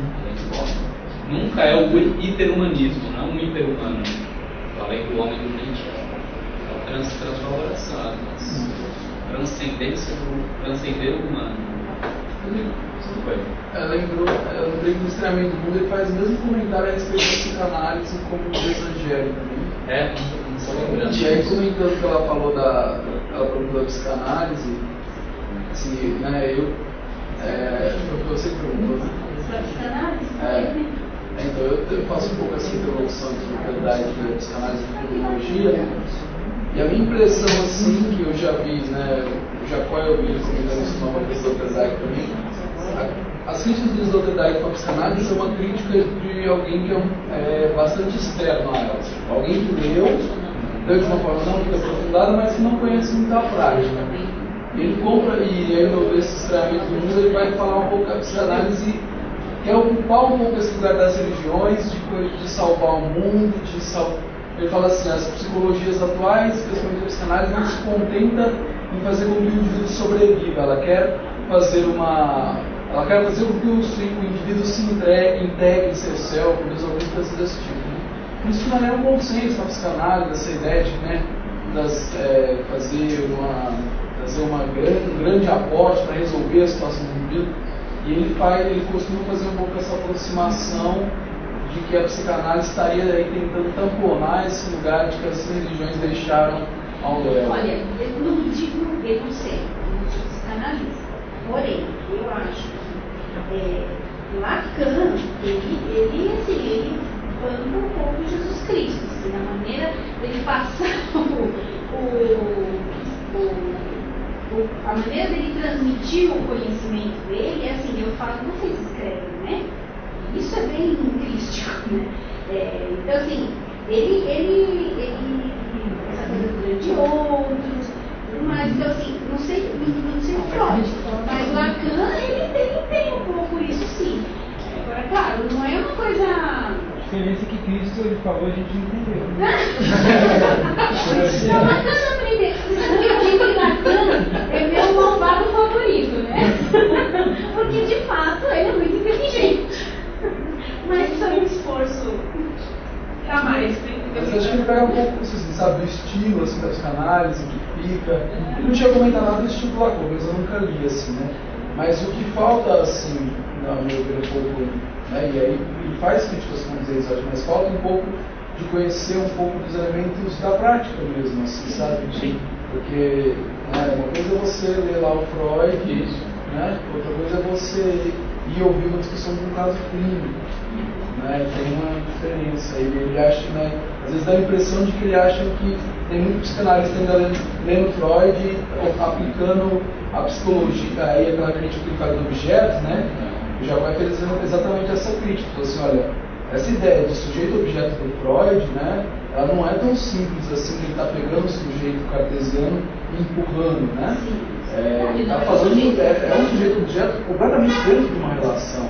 Nunca é o hiperhumanismo, não é um hiperhumano. A lei do homem do Nietzsche é a transvaloração, a transcendência do transcender o humano. Eu lembrei que o Estranhamento do Mundo ele faz o mesmo comentário a respeito da psicanálise como o desangelho também. Não estou lembrando. E aí, comentando que ela falou da psicanálise, assim, né, você que perguntou, né? Então eu faço um pouco essa introdução de verdade da psicanálise e psicologia, e a minha impressão, assim, que eu já vi, né, o Jacó e o Billy comentando isso numa vez do Sloterdijk também, as críticas do Sloterdijk com a psicanálise é uma crítica de alguém que é bastante externo a ela, alguém que leu de uma forma não muito aprofundada, mas que não conhece muito a prática. Ele compra, e aí no Estranhamento do Mundo ele vai falar um pouco da psicanálise, quer ocupar um pouco esse lugar das religiões, de salvar o mundo, ele fala assim, as psicologias atuais, principalmente a psicanálise, não se contenta em fazer com que o indivíduo sobreviva, ela quer fazer com que o indivíduo se integre em seu self, algumas coisas desse tipo. Isso não é um consenso na psicanálise, essa ideia de, né, fazer um grande aporte para resolver a situação do indivíduo. E ele costuma fazer um pouco essa aproximação de que a psicanálise estaria aí tentando tamponar esse lugar de que as religiões deixaram ao léu. Olha, eu não digo preconceito, eu não sou psicanalista. Porém, eu acho que Lacan, ele banca um pouco Jesus Cristo, assim, na maneira dele passar a maneira dele transmitir o conhecimento dele é assim, eu falo, vocês escrevem, né? Isso é bem crístico, né? Então, assim, ele essa coisa do de outros, mas, então, assim, não sei o Freud, mas Lacan, ele tem um pouco isso, sim. Agora, claro, não é uma coisa... A diferença é que Cristo ele falou, a gente entendeu. Não, Lacan não aprendeu. Você sabe que eu digo que Lacan é meu malvado favorito, né? Porque, de fato, ele é muito inteligente. Mas foi um esforço a mais. Mas acho que ele pega um pouco, assim, sabe, o estilo assim, da psicanálise, o que fica. Ele não tinha comentado nada do estilo do Lacan, mas eu nunca li, assim, né? Mas o que falta, assim, não, meu ver, um pouco, né, e aí ele faz críticas conceituais, mas falta um pouco de conhecer um pouco dos elementos da prática mesmo, assim, sabe? Sim. Porque uma coisa é você ler lá o Freud, né? Outra coisa é você ir ouvir uma discussão de um caso clínico, né? Tem uma diferença. Ele acha, né? Às vezes dá a impressão de que ele acha que tem muito psicanalista ainda lendo Freud, aplicando a psicologia, aí aquela crítica que ele faz do objeto, né? Já vai fazer exatamente essa crítica. Então, assim, olha, essa ideia de sujeito-objeto do Freud, né? Ela não é tão simples assim, que ele está pegando o sujeito cartesiano e empurrando, né? Ele está fazendo, é um sujeito-objeto completamente dentro de uma relação, né?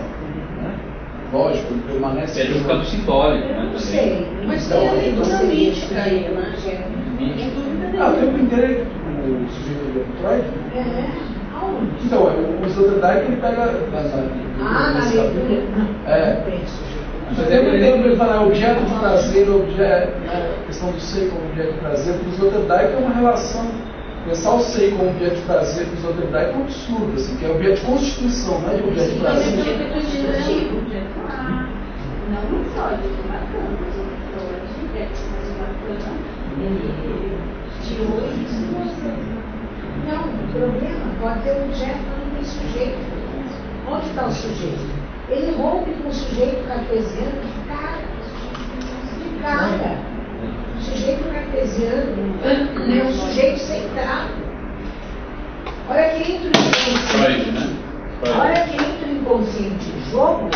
Lógico, ele permanece... Ele fica no simbólico, né? Não sei. Mas tem a leitura mítica aí, né? O tempo inteiro o sujeito do Freud? Aonde? Então, o Sloterdijk ele pega... Na leitura? Mas ele fala objeto de prazer, a questão do sei como objeto de prazer, para o Sloterdijk é uma relação. Pensar o sei como objeto de prazer para o Sloterdijk é um absurdo, assim, que é objeto de constituição, não é de objeto de prazer. Não só de bacana, Não, o problema pode ter um objeto, mas não tem sujeito. Onde está o sujeito? Ele rompe com o sujeito cartesiano de cara. O sujeito cartesiano é um sujeito centrado. Olha que entra o inconsciente. Olha que entra o inconsciente em jogo,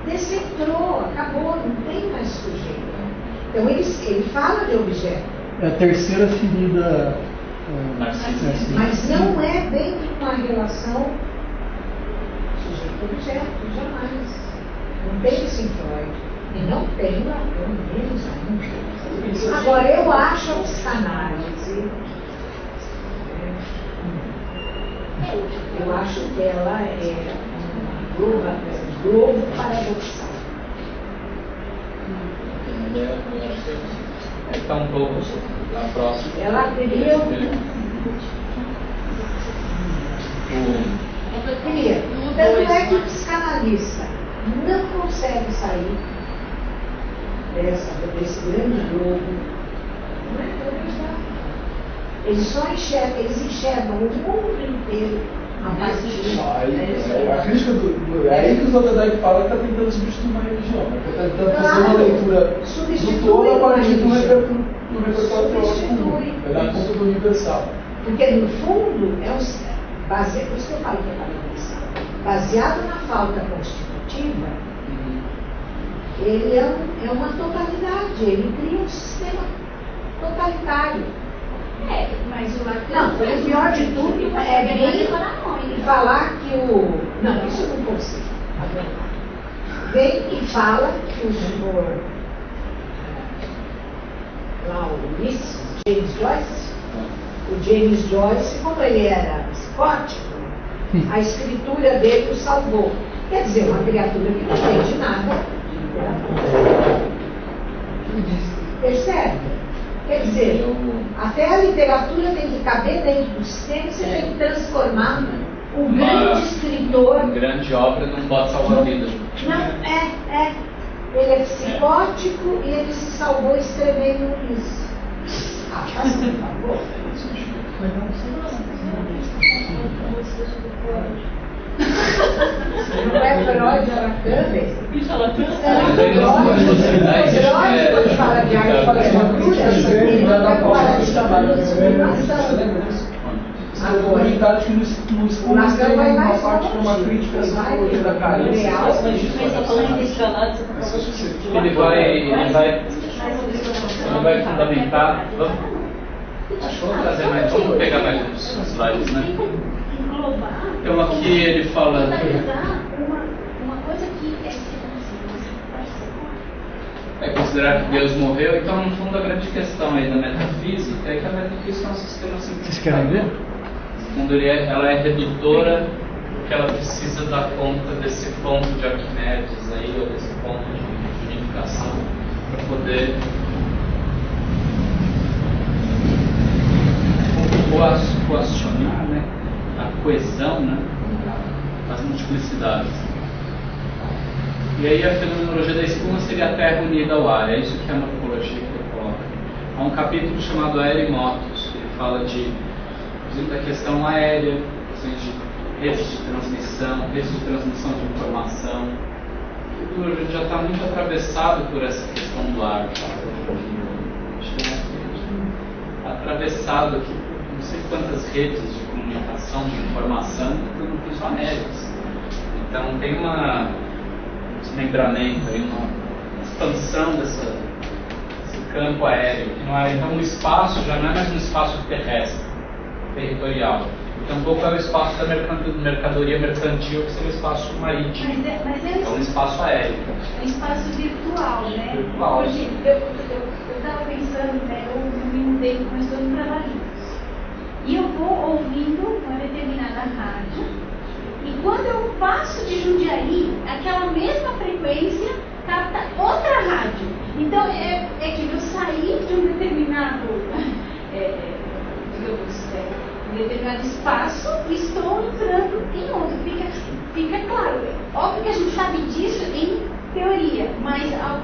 descentrou, acabou, não tem mais sujeito. Então ele fala de objeto. É a terceira ferida narcísica. Mas não é dentro de uma relação sujeito-objeto, jamais. Não tem isso em Freud. E não tem Lacan, menos ainda. Agora, eu acho a psicanálise, eu acho que ela é um globo paradoxal. Está um pouco na próxima. Ela cria tanto é que o psicanalista não consegue sair desse grande globo. Não é verdade. Eles enxergam o mundo inteiro a partir a crítica é aí que o Sloterdijk fala que está tentando substituir uma religião, né? Está tentando fazer uma leitura do todo a partir do repertório teórico, vai dar conta do universal. Porque no fundo é baseado, por isso que eu falo que é paradoxal, baseado na falta constitutiva, ele é uma totalidade, ele cria um sistema totalitário. Mas o Lacan... Não, o pior de tudo é bem falar que o... Não, isso eu não consigo. Vem e fala que o senhor... Lá o James Joyce, como ele era psicótico, a escritura dele o salvou. Quer dizer, uma criatura que não entende nada de literatura. Percebe? Quer dizer, até a literatura tem que caber dentro do sistema e você tem que transformar um grande escritor. Uma grande obra não pode salvar a vida. Não, ele é psicótico e ele se salvou escrevendo isso. Faça por favor. Não é Freud, é Lacan. Isso é Lacan? Freud, quando fala de arte fala de literatura, ele vai falar de trabalho de sublimação. Agora, no Lacan vai mais uma parte de uma crítica à psicologia da carência. Ele vai fundamentar. Acho que vou trazer mais, vamos pegar mais uns slides, né? Então aqui ele fala. Uma coisa que é considerar que Deus morreu, então no fundo a grande questão aí da metafísica é que a metafísica é um sistema simplificador. Vocês querem ver? No fundo ela é redutora, porque ela precisa dar conta desse ponto de Arquimedes aí, ou desse ponto de unificação, para poder coacionar, né, a coesão, né, as multiplicidades. E aí a fenomenologia da espuma seria a Terra unida ao ar, é isso que a morfologia coloca. Há um capítulo chamado Aeremotos, que ele fala de, por exemplo, da questão aérea, de redes de transmissão de informação. A gente já está muito atravessado por essa questão do ar. Atravessado aqui por não sei quantas redes de comunicação, de informação, por os aéreos. Então tem um desmembramento, uma expansão desse campo aéreo, que não é, então o espaço já não é mais um espaço terrestre, territorial. Tampouco é o espaço da mercadoria mercantil, que seria o espaço marítimo. É um espaço aéreo. É um espaço virtual, né? Virtual. Porque eu estava pensando, né, eu me mudei, mas estou indo para Valinhos. E eu vou ouvindo uma determinada rádio, e quando eu passo de Jundiaí, aquela mesma frequência capta outra rádio. Então, é que eu saí de um determinado... um determinado espaço e estou entrando em outro. Fica claro. Óbvio que a gente sabe disso em teoria, mas a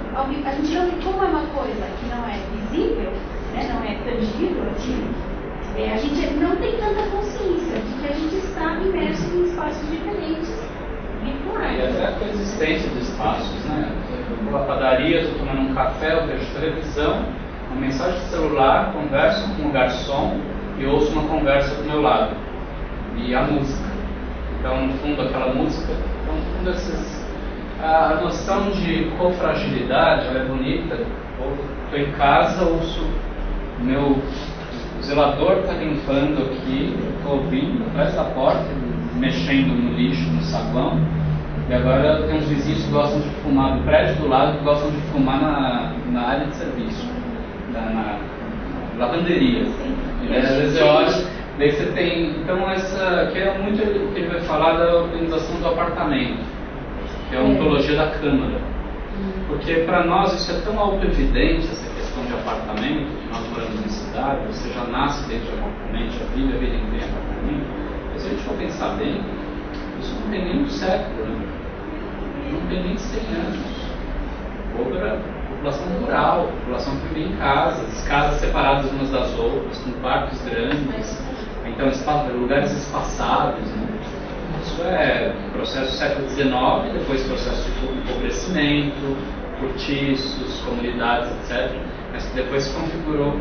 gente não, como é uma coisa que não é visível, né, não é tangível, assim, a gente não tem tanta consciência de que a gente está imerso em espaços diferentes, virtuais. E até a coexistência de espaços, né? Eu vou à padaria, estou tomando um café, eu vejo televisão, uma mensagem de celular, converso com o garçom e ouço uma conversa do meu lado. E a música. Então, no fundo, aquela música, então, no fundo, a noção de cofragilidade, ela é bonita. Estou em casa, ouço o zelador está limpando aqui, estou ouvindo atrás da porta, mexendo no lixo, no saguão. E agora tem uns vizinhos que gostam de fumar do prédio do lado, que gostam de fumar na área de serviço, na lavanderia. E às vezes eu olho, daí você tem. Então, essa que é muito o que ele vai falar da organização do apartamento, que é a ontologia da câmara. Porque para nós isso é tão auto-evidente, essa questão de apartamento, que nós moramos em cidade, você já nasce dentro de apartamento, já vive a vida inteira em apartamento. Mas se a gente for pensar bem, isso não tem nem um século, né? Não tem nem 100 anos. População rural, população que vive em casas separadas umas das outras, com quartos grandes, então lugares espaçados, né? Isso é processo do século XIX, depois processo de empobrecimento, cortiços, comunidades, etc., mas que depois se configurou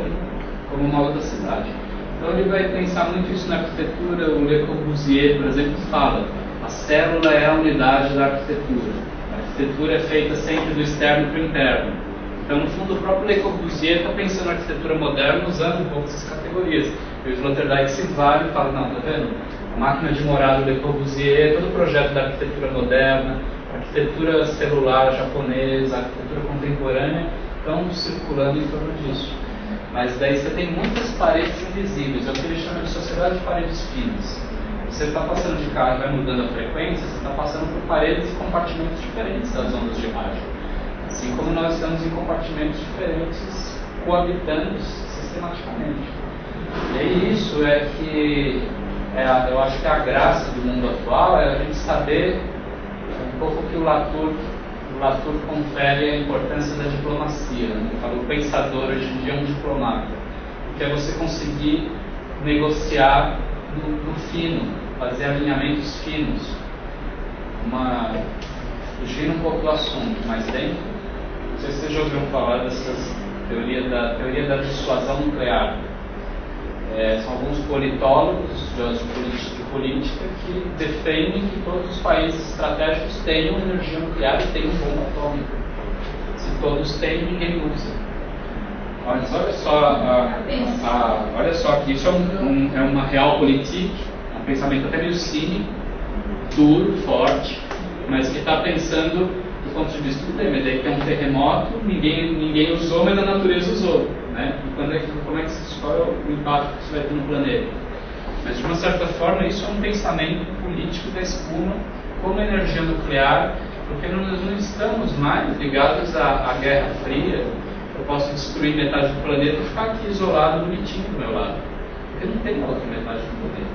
como uma outra cidade. Então ele vai pensar muito isso na arquitetura. O Le Corbusier, por exemplo, fala: a célula é a unidade da arquitetura. A arquitetura é feita sempre do externo para o interno. Então, no fundo, o próprio Le Corbusier está pensando na arquitetura moderna usando um pouco essas categorias. E o Sloterdijk se vale e fala: não, tá vendo? A máquina de morar do Le Corbusier, todo o projeto da arquitetura moderna, a arquitetura celular japonesa, a arquitetura contemporânea, estão circulando em torno disso. Mas daí você tem muitas paredes invisíveis, é o que ele chama de sociedade de paredes finas. Você está passando de carro e vai mudando a frequência, você está passando por paredes e compartimentos diferentes das ondas de rádio. Assim como nós estamos em compartimentos diferentes, coabitando sistematicamente. E aí isso é que, eu acho que a graça do mundo atual é a gente saber um pouco que o Latour confere a importância da diplomacia, né? Ele fala: o pensador hoje em dia é um diplomata, que é você conseguir negociar no fino, fazer alinhamentos finos, fugindo um pouco do assunto, mas dentro. Não sei se vocês já ouviram falar dessas teoria da dissuasão nuclear. São alguns politólogos, estudiosos de política, que defendem que todos os países estratégicos tenham energia nuclear e tenham bomba atômica. Se todos têm, ninguém usa. Olha só que isso é uma realpolitik, um pensamento até meio cínico, duro, forte, mas que está pensando do ponto de vista do tema. Daí tem um terremoto, ninguém usou, mas a natureza usou, né? E como é que se descobre o impacto que isso vai ter no planeta? Mas de uma certa forma isso é um pensamento político da espuma como energia nuclear, porque nós não estamos mais ligados à Guerra Fria. Eu posso destruir metade do planeta e ficar aqui isolado, bonitinho do meu lado, porque não tem outra metade do planeta.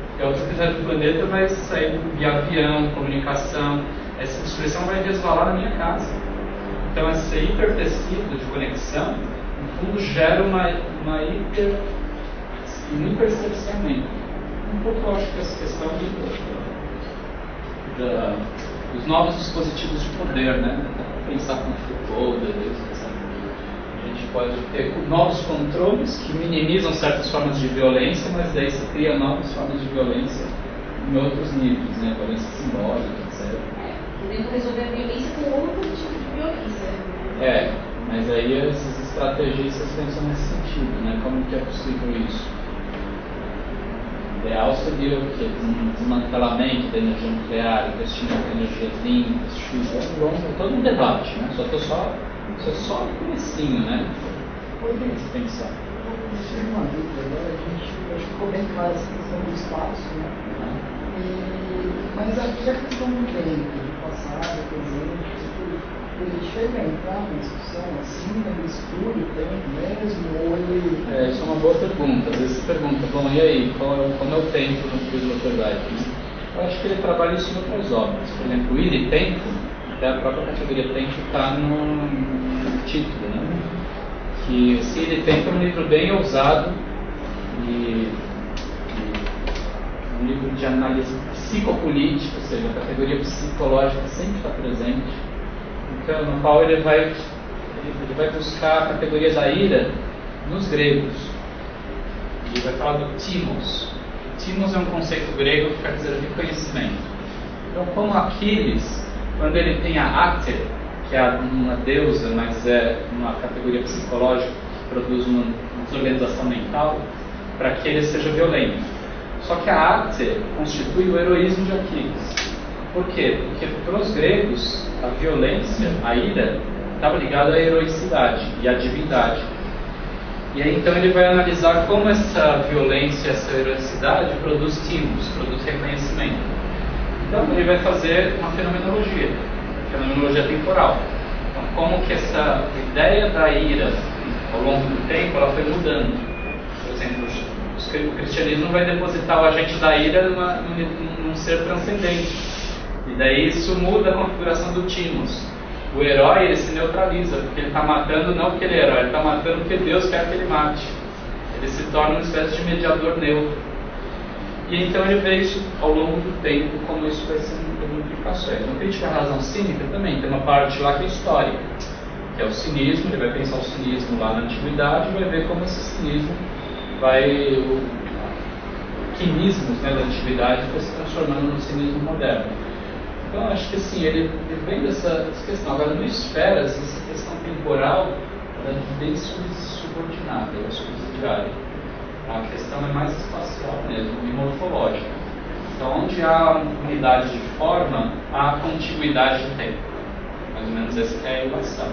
Porque a outra metade do planeta vai sair via avião, comunicação. essa destruição vai resvalar na minha casa. Então esse hipertecido de conexão, no fundo, gera uma hipercerceamento. Um pouco eu acho que essa questão dos novos dispositivos de poder, né? Pensar com Foucault, a gente pode ter novos controles que minimizam certas formas de violência, mas daí se cria novas formas de violência em outros níveis, né? Violência simbólica, etc. Podemos resolver a violência com outro tipo de violência. Mas aí essas estratégias pensam nesse sentido, né? Como que é possível isso? O ideal seria o quê? Desmantelamento da energia nuclear, investimento em energias limpas, é todo um debate, né? Isso é só o comecinho, né? Podemos pensar. Uma dúvida agora, a gente acho que ficou bem clara essa questão do espaço, né? Mas aqui a questão do tempo, do passado, presente, a gente chega a entrar na discussão assim, né? Ele exclui o tempo mesmo, ou ele... Isso é uma boa pergunta. Às vezes você pergunta, bom, e aí, como é o tempo no Sloterdijk? Eu acho que ele trabalha isso em outras obras. Por exemplo, o ida e tempo, até a própria categoria tempo está no título, né? Que esse ida e tempo é um livro bem ousado e um livro de análise psicopolítica, ou seja, a categoria psicológica sempre está presente. Então, no qual ele vai buscar a categoria da ira nos gregos. Ele vai falar do timos. Timos é um conceito grego que quer dizer reconhecimento. Então, como Aquiles, quando ele tem a Ate, que é uma deusa, mas é uma categoria psicológica que produz uma desorganização mental, para que ele seja violento. Só que a Ate constitui o heroísmo de Aquiles. Por quê? Porque para os gregos, a violência, a ira, estava ligada à heroicidade e à divindade. E aí então ele vai analisar como essa violência, essa heroicidade produz estímulos, produz reconhecimento. Então ele vai fazer uma fenomenologia temporal. Então como que essa ideia da ira, ao longo do tempo, ela foi mudando. Por exemplo, o cristianismo vai depositar o agente da ira num ser transcendente. E daí isso muda a configuração do timos. O herói, ele se neutraliza, porque ele está matando não porque ele é herói, ele está matando porque Deus quer que ele mate. Ele se torna uma espécie de mediador neutro. E então ele vê isso ao longo do tempo, como isso vai sendo implicações. No Crítica à Razão Cínica também tem uma parte lá que é histórica, que é o cinismo. Ele vai pensar o cinismo lá na antiguidade e vai ver como esse cinismo quinismos, né, da antiguidade foi se transformando no cinismo moderno. Então acho que assim, ele vem dessa questão. Agora no Esferas, essa questão temporal ela é bem subordinada, ela é subsidiária. A questão é mais espacial mesmo, e morfológica. Então onde há unidade de forma, há contiguidade de tempo. Mais ou menos essa é a equação.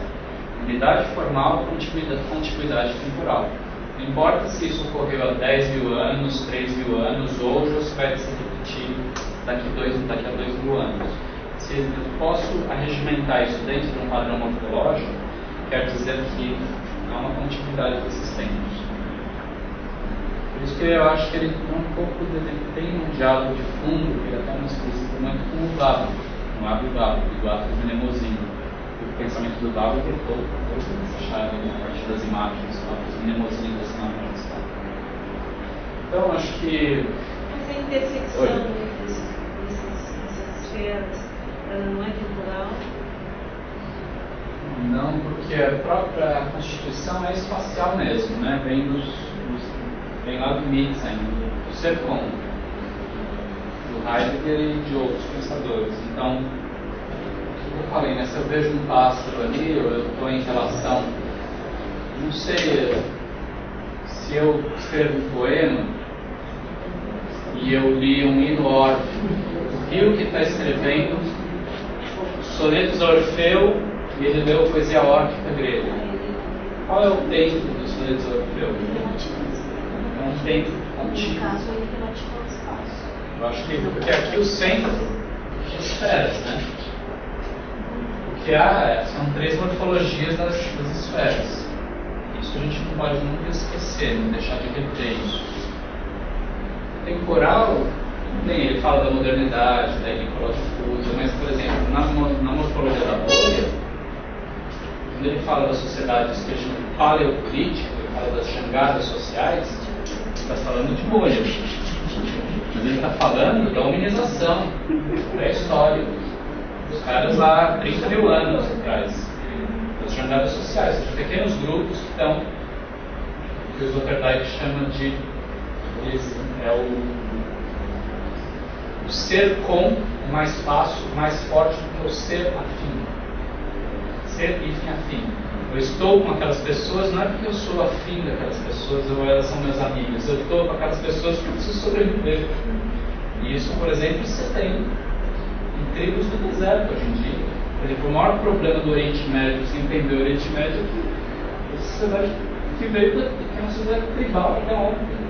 Unidade formal, contiguidade temporal. Não importa se isso ocorreu há 10 mil anos, 3 mil anos, hoje ou se vai se repetir daqui a 2 mil anos. Se eu posso arregimentar isso dentro de um padrão morfológico, quer dizer que há uma continuidade desses tempos. Por isso que eu acho que ele tem um diálogo de fundo, que ele até não explicita muito com o Bábalo, com o Bábalo, do Atos Mnemosyne. O pensamento do Bábalo é todo essa chave a partir das imagens, os Mnemosyne das imagens. Então acho que... Mas a intersecção dessas esferas, ela não é temporal? Não, porque a própria Constituição é espacial mesmo, né? Vem lá do Nietzsche, do Sercon, do Heidegger e de outros pensadores. Então, como eu falei, né? Se eu vejo um pássaro ali, ou eu estou em relação, não sei, se eu escrevo um poema e eu li um hino órfeo, o Rio que está escrevendo sonetos a Orfeu e ele leu poesia órfica grega. Qual é o tempo dos sonetos a Orfeu? É um tempo contínuo. No caso, ele relativo ao espaço. Eu acho que porque aqui o centro é esferas, né? O que há são 3 morfologias das esferas. Isso a gente não pode nunca esquecer, não deixar de reter isso. Temporal Bem, ele fala da modernidade, da inecológica, mas, por exemplo, na morfologia da bolha, quando ele fala das sociedades que ele chama de paleocrítica, ele fala das jangadas sociais, ele está falando de bolhas. Mas ele está falando da humanização, da história. Os caras lá, 30 mil anos atrás, das jangadas sociais, são pequenos grupos que estão, que o Sloterdijk chama de o ser com mais fácil, mais forte do que o ser afim. Ser e afim. Eu estou com aquelas pessoas, não é porque eu sou afim daquelas pessoas ou elas são meus amigos. Eu estou com aquelas pessoas porque eu preciso sobreviver. E isso, por exemplo, você tem em tribos do deserto hoje em dia. Por exemplo, o maior problema do Oriente Médio, você entender o Oriente Médio, é a sociedade que veio que é uma sociedade tribal até ontem.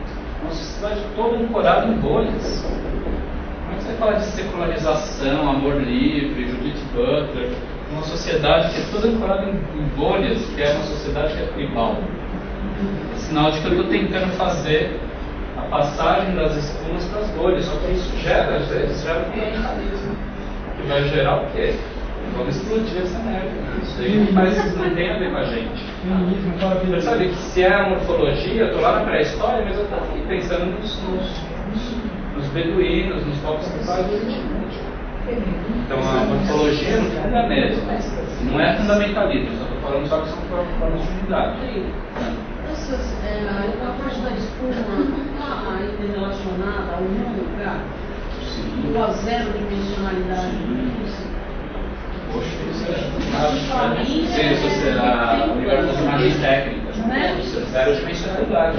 Uma sociedade toda ancorada em bolhas. Como é que você fala de secularização, amor livre, Judith Butler? Uma sociedade que é toda ancorada em bolhas, que é uma sociedade que é tribal. É sinal de que eu estou tentando fazer a passagem das espumas para as bolhas, só que isso gera, às vezes, gera um fundamentalismo. Que vai gerar o quê? Vamos explodir essa merda. Isso aí não tem a ver com a gente. Percebe que se é a morfologia, eu estou lá na pré-história, mas eu estou aqui pensando nos beduínos, nos povos tribais do Oriente Médio. Então a morfologia é um fundamento, não é fundamentalismo, só estou falando só que são formas de unidade. A parte da espuma está ainda relacionada ao não lugar? Sim. Ou a zero dimensionalidade? Sim. Poxa, isso é a melhor das imagens técnicas, zero dimensionalidade.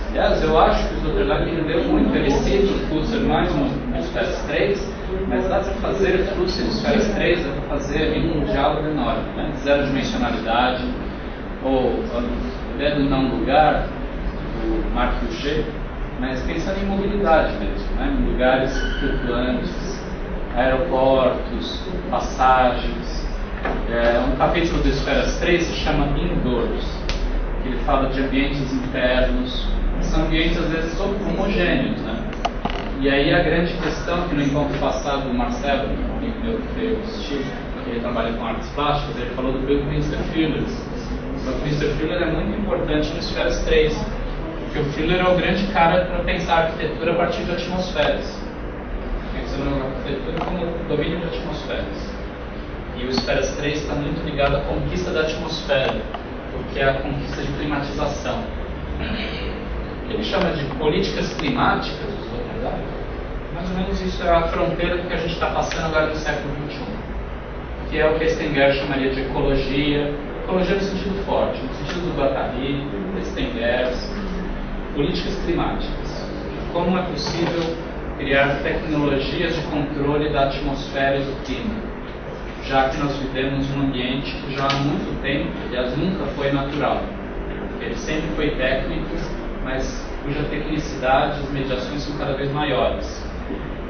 Aliás, eu acho que o Sloterdijk entendeu muito. Ele cita o Flusser mais no esferas 3, mas dá para fazer o Flusser em esferas 3, dá para fazer um diálogo enorme, né? Zero dimensionalidade, ou a ideia do não lugar, do Marc Duché, mas pensando em mobilidade mesmo, né? Em lugares flutuantes, aeroportos, passagens. Um capítulo do Esferas 3 se chama Indoors, que ele fala de ambientes internos, são ambientes às vezes homogêneos, né? E aí a grande questão que no encontro passado o Marcelo, um amigo meu que veio assistir, ele trabalha com artes plásticas, ele falou do Buckminster Fuller. O Buckminster Fuller é muito importante no Esferas 3, porque o Fuller é o grande cara para pensar a arquitetura a partir de atmosferas. Pensando na arquitetura como domínio de atmosferas. E o Esferas 3 está muito ligado à conquista da atmosfera, porque é a conquista de climatização. Ele chama de políticas climáticas, os Sloterdijk. Mais ou menos isso é a fronteira que a gente está passando agora no século XXI, que é o que Stengers chamaria de ecologia no sentido forte, no sentido do Guattari, do Stengers, políticas climáticas. Como é possível criar tecnologias de controle da atmosfera e do clima, já que nós vivemos num ambiente que já há muito tempo, aliás, nunca foi natural. Ele sempre foi técnico, mas cuja tecnicidade e as mediações são cada vez maiores.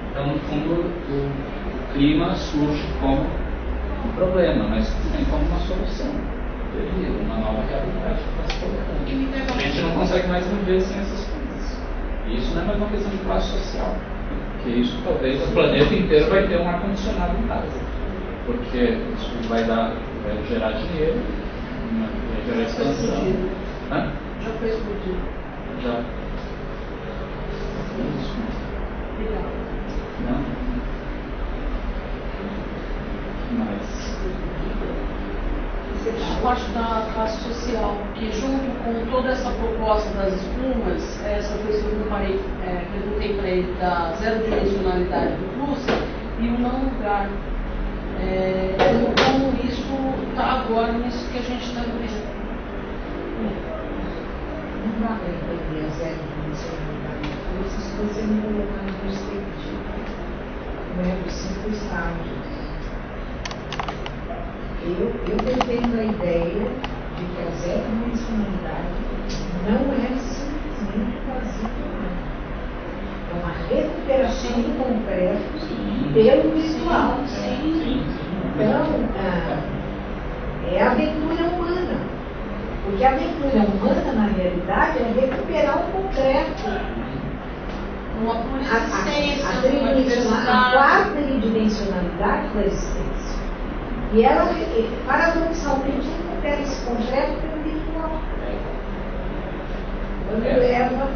Então, no fundo, o clima surge como um problema, mas também como uma solução, devido a uma nova realidade que está se colocando. A gente não consegue mais viver sem essas coisas. E isso não é mais uma questão de classe social, porque isso talvez o planeta inteiro vai ter um ar-condicionado em casa, porque isso vai gerar dinheiro, vai gerar expansão. Já foi explodido. Já. Isso. Não? Mas. A parte da classe social, que junto com toda essa proposta das espumas, essa questão que eu perguntei para ele da zero dimensionalidade do Flusser e o não lugar. Como isso está agora nisso que a gente está vivendo. Não dá para entender a zero dimensionalidade do Flusser se você não colocar em perspectiva. Não é o cinco estágios. Eu defendo a ideia de que a zero dimensionalidade não é simplesmente vazio. É uma recuperação do concreto pelo visual. Então, é a aventura humana. Porque a aventura humana, na realidade, é recuperar o concreto. uma pluriexistência, a uma diversidade. quarta tridimensionalidade da existência. E ela, paradoxalmente, recupera esse completo pelo virtual. Quando leva.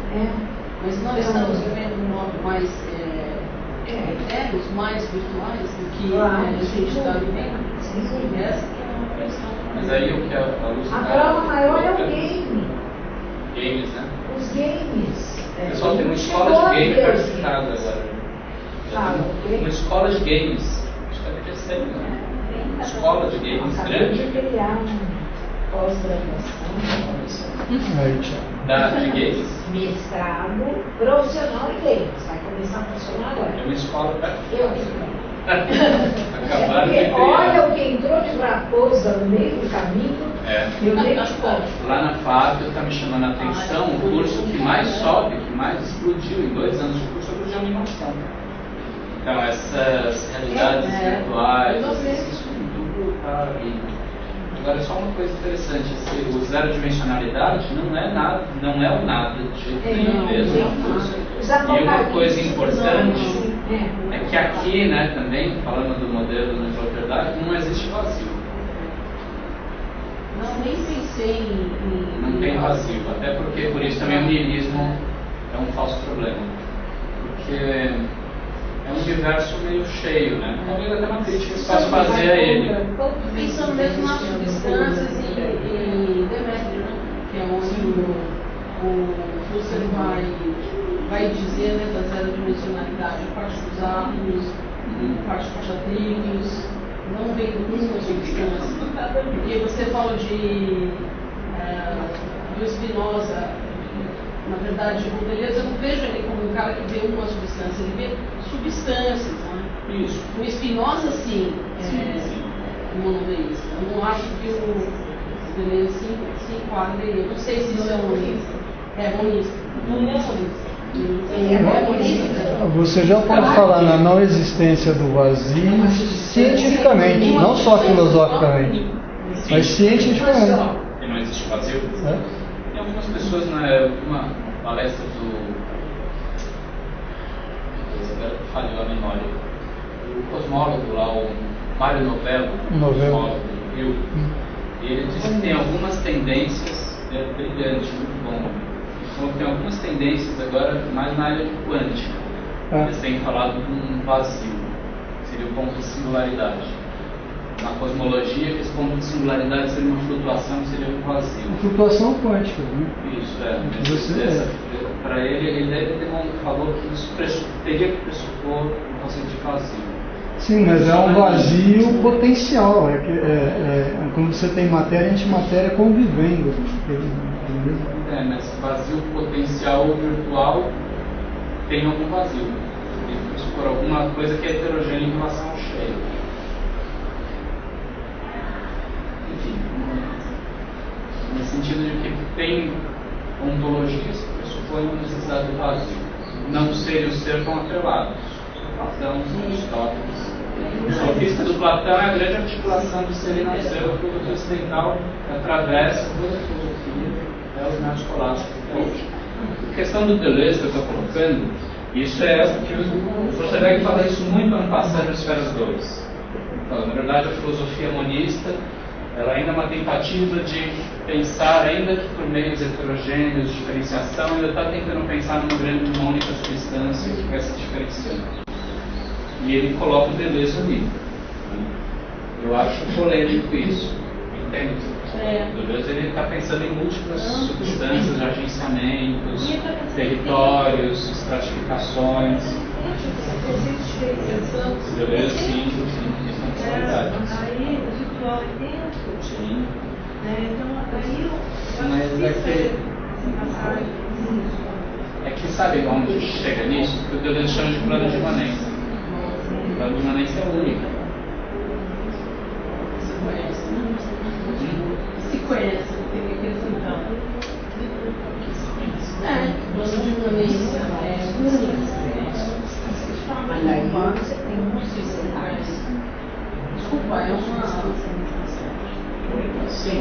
Mas nós estamos vivendo um modo mais etéreos, mais virtuais do que a gente está vivendo. Essa que é uma questão. Mas aí o que a Lúcia... A prova maior é o game. Games, né? Os games. O pessoal tem uma escola de game perto de casa agora. Uma escola de games. Acho que é terceiro, né? Escola de games grande. De criar pós-graduação. De games? Mestrado profissional em games. Vai começar a funcionar agora. É uma escola perto. Acabaram de criar. Olha o que entrou de raposa no meio do caminho. Eu nem te conto. Lá na FAP está me chamando a atenção o curso que mais sobe, que mais explodiu em 2 anos de curso é o de animação. Então essas realidades virtuais, isso tudo está aí. Agora só uma coisa interessante, o zero dimensionalidade não é o nada de jeito nenhum mesmo. E uma coisa importante é que aqui, né, também, falando do modelo de verdade, não existe vazio. Não, nem pensei em... Não tem vazio, até porque por isso também o niilismo é um falso problema. Porque é um universo meio cheio, né? Talvez até uma crítica que se possa fazer a ele. Pensando mesmo nas substâncias e Demétrio, né? Que é onde o Husserl vai dizer, né, da zero dimensionalidade, a parte dos átomos, a parte dos chatrilhos, não vem do mundo das substâncias. Porque você fala do Spinoza, na verdade, o Deleuze, eu não vejo ele como um cara que vê uma substância, ele vê substâncias, né? Isso. O Spinoza, sim, é monoteísta. Eu não acho que o Deleuze se enquadre, eu não sei se isso é monista. É monista. Não é monista. Você já pode falar na não existência do vazio cientificamente, não só filosoficamente, mas cientificamente. E não existe vazio? Tem algumas pessoas, uma palestra do... Agora falhou a memória. O cosmólogo lá, o Mário Novello, cosmólogo do Rio, ele disse que tem algumas tendências, brilhante, muito bom. Então, tem algumas tendências agora mais na área de quântica. Eles têm falado de um vazio, seria o ponto de singularidade. Na cosmologia, que esse ponto de singularidade seria uma flutuação, seria um vazio. Flutuação quântica, né? Isso, para ele falou que isso teria que pressupor o conceito de vazio. Sim, mas é um vazio potencial. Quando você tem matéria e antimatéria convivendo. Mas vazio potencial virtual tem algum vazio. Tem que pressupor alguma coisa que é heterogênea em relação ao cheio. Enfim, no sentido de que tem ontologias que pressupõem a necessidade do vazio. Não ser e o ser estão atrelados. Platão, Aristóteles. O sofista do Platão é a grande articulação do ser e não ser, a filosofia ocidental atravessa toda a filosofia, os métodos escolásticos até hoje. A questão do Deleuze que eu estou colocando, isso é que o Forsterberg fala isso muito ano passado no Esferas 2. Então, na verdade, a filosofia monista ela ainda é uma tentativa de pensar, ainda que por meios heterogêneos de diferenciação, ainda está tentando pensar numa única substância que vai se diferenciando. E ele coloca o Deleuze ali. Eu acho polêmico isso. Entende? O Deleuze está pensando em múltiplas substâncias, agenciamentos, territórios, estratificações. Deleuze, sim, aí o virtual é dentro. Sim. Então, aí é que sabe onde chega nisso? Porque o Deleuze chama de plano de imanência. O plano de imanência é único. Se conhece, tem que acrescentar. Plano de imanência Mas aí você tem uma sociedade. Desculpa, é uma. Sim.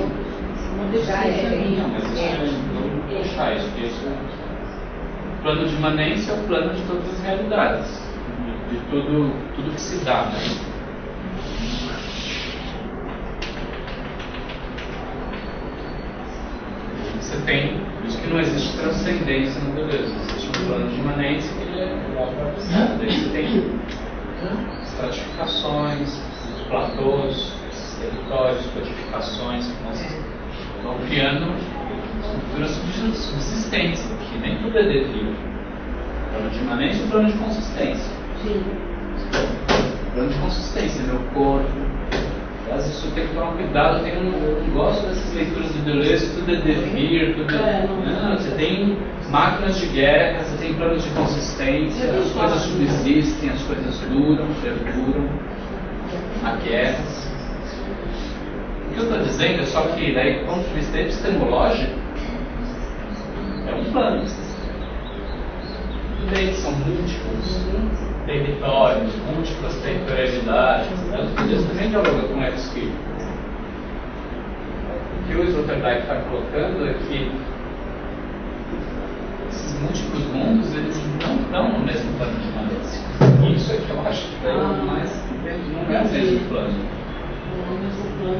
Uma Já é bem. Não, mas isso vamos puxar isso, porque isso O plano de imanência é o plano de todas as realidades, de tudo que se dá, né? Você tem, por isso que não existe transcendência no beleza, existe um plano de imanência que ele é autorizado. Daí você tem estratificações, platôs, territórios, codificações que vão criando estruturas subsistentes, que nem tudo é devido. Plano de imanência e plano de consistência. Sim. Plano de consistência, meu corpo. Aliás, isso tem que tomar cuidado. Eu não gosto dessas leituras de Deleuze, tudo é devir, tudo é. Não, você tem máquinas de guerra, você tem planos de consistência, as coisas subsistem, as coisas duram, perduram, há guerras. O que eu estou dizendo é só que, daí, do ponto de vista epistemológico, é um plano. Tudo bem, são múltiplos territórios, múltiplas territorialidades. Deus também dialoga com o Epstein. O que o Sloterdijk está colocando é que esses múltiplos mundos, eles não estão no mesmo plano de imanência. Isso é que eu acho que é o mais. Não é o mesmo plano.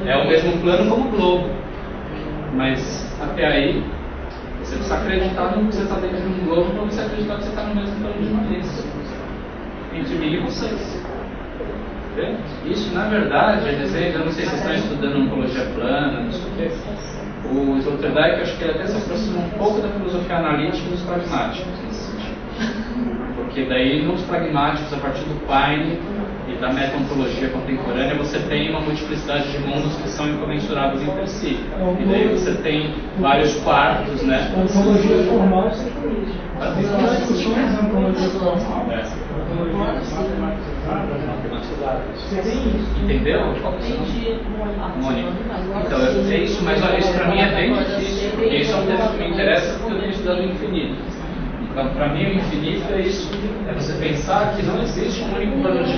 É o mesmo plano como o globo. Mas até aí, você precisa acreditar no que você está dentro de um globo para você acreditar que você está no mesmo plano de imanência. Entre mim e vocês. Entende? Isso, na verdade, eu não sei se vocês estão estudando ontologia plana, não sei o quê. O Sloterdijk, acho que ele até se aproxima um pouco da filosofia analítica e dos pragmáticos nesse sentido. Porque daí, nos pragmáticos, a partir do Paine e da meta-ontologia contemporânea, você tem uma multiplicidade de mundos que são incomensuráveis entre si. E daí você tem vários quartos, né? Ontologia formal é isso. As discussões da ontologia formal, você tem isso. Entendeu? Mônica. Então, é isso, mas olha, isso para mim é bem difícil. Porque isso é um tema que me interessa porque eu estou estudando o infinito. Então, para mim, o infinito é isso. É você pensar que não existe um único plano de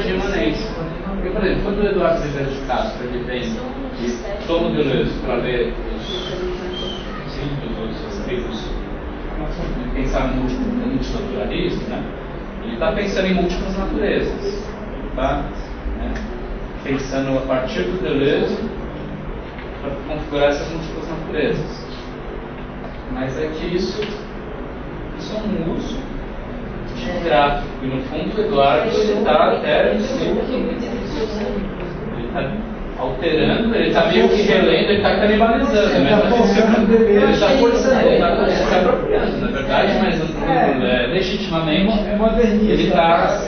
imanência. Porque, por exemplo, quando o Eduardo Ribeiro de Castro ele vem e toma o Deleuze para ler os símbolos, os escritos, e pensar no multilateralismo, né? Ele está pensando em múltiplas naturezas. Tá? Pensando a partir do Deleuze para configurar essas múltiplas naturezas. Mas é que isso é um uso de gráfico. E no fundo, o Eduardo está até ele está alterando, ele está meio que relendo, ele está canibalizando. Ele está forçando, ele está se apropriando, na verdade, mas legitimamente ele está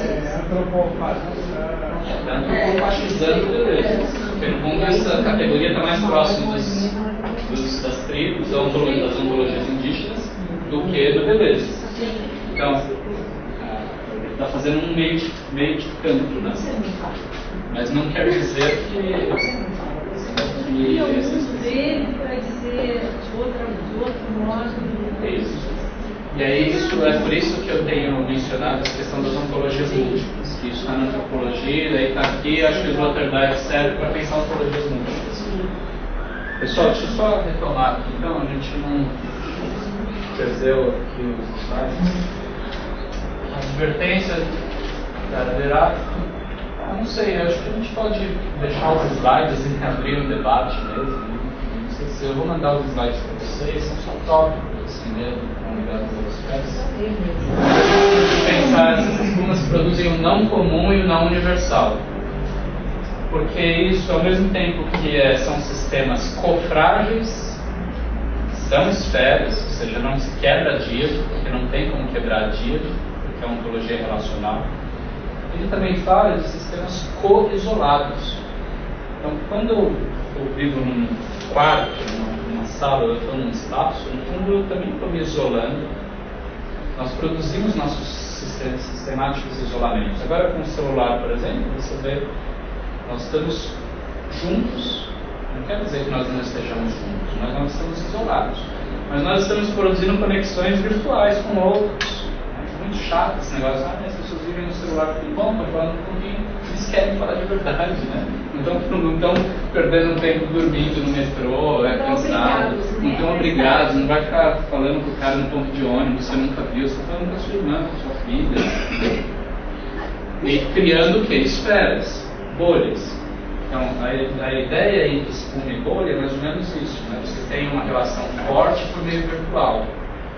antropofascizando o Deleuze. Porque no fundo essa categoria está mais próxima das tribos, das ontologias indígenas, do que do Deleuze. Então, ele está fazendo um meio de campo, né? Mas não quer dizer que e o uso dele para dizer de outro modo. É isso. E aí é por isso que eu tenho mencionado a questão das ontologias múltiplas, que isso está na antropologia, daí está aqui, acho que o Sloterdijk serve para pensar ontologias múltiplas. Pessoal, deixa eu só retomar aqui, então, a gente não perdeu aqui os slides. A advertência da Heráclito. Não sei, acho que a gente pode deixar os slides e abrir um debate mesmo. Não sei se eu vou mandar os slides para vocês, são só tópicos assim mesmo, ligados aos pés. Pensar essas espumas produzem o não comum e o não universal. Porque isso, ao mesmo tempo que são sistemas cofrágeis, são esferas, ou seja, não se quebra díade, porque não tem como quebrar díade, porque é uma ontologia relacional. Ele também fala de sistemas co-isolados. Então, quando eu vivo num quarto, numa sala, eu estou num espaço, no fundo eu também estou me isolando. Nós produzimos nossos sistemáticos isolamentos. Agora, com o celular, por exemplo, você vê, nós estamos juntos. Não quer dizer que nós não estejamos juntos, mas nós estamos isolados. Mas nós estamos produzindo conexões virtuais com outros. É muito chato esse negócio. As pessoas vivem no celular tudo bom, mas falando um pouquinho, eles querem falar de verdade, né? Não estão perdendo tempo dormindo no metrô, cansado, não são obrigados, não vai ficar falando com o cara no ponto de ônibus, você nunca viu, você está falando com a sua irmã, com a sua filha. E criando o que? Esferas, bolhas. Então, a ideia aí de espuma e bolha é mais ou menos isso, né? Você tem uma relação forte por meio virtual,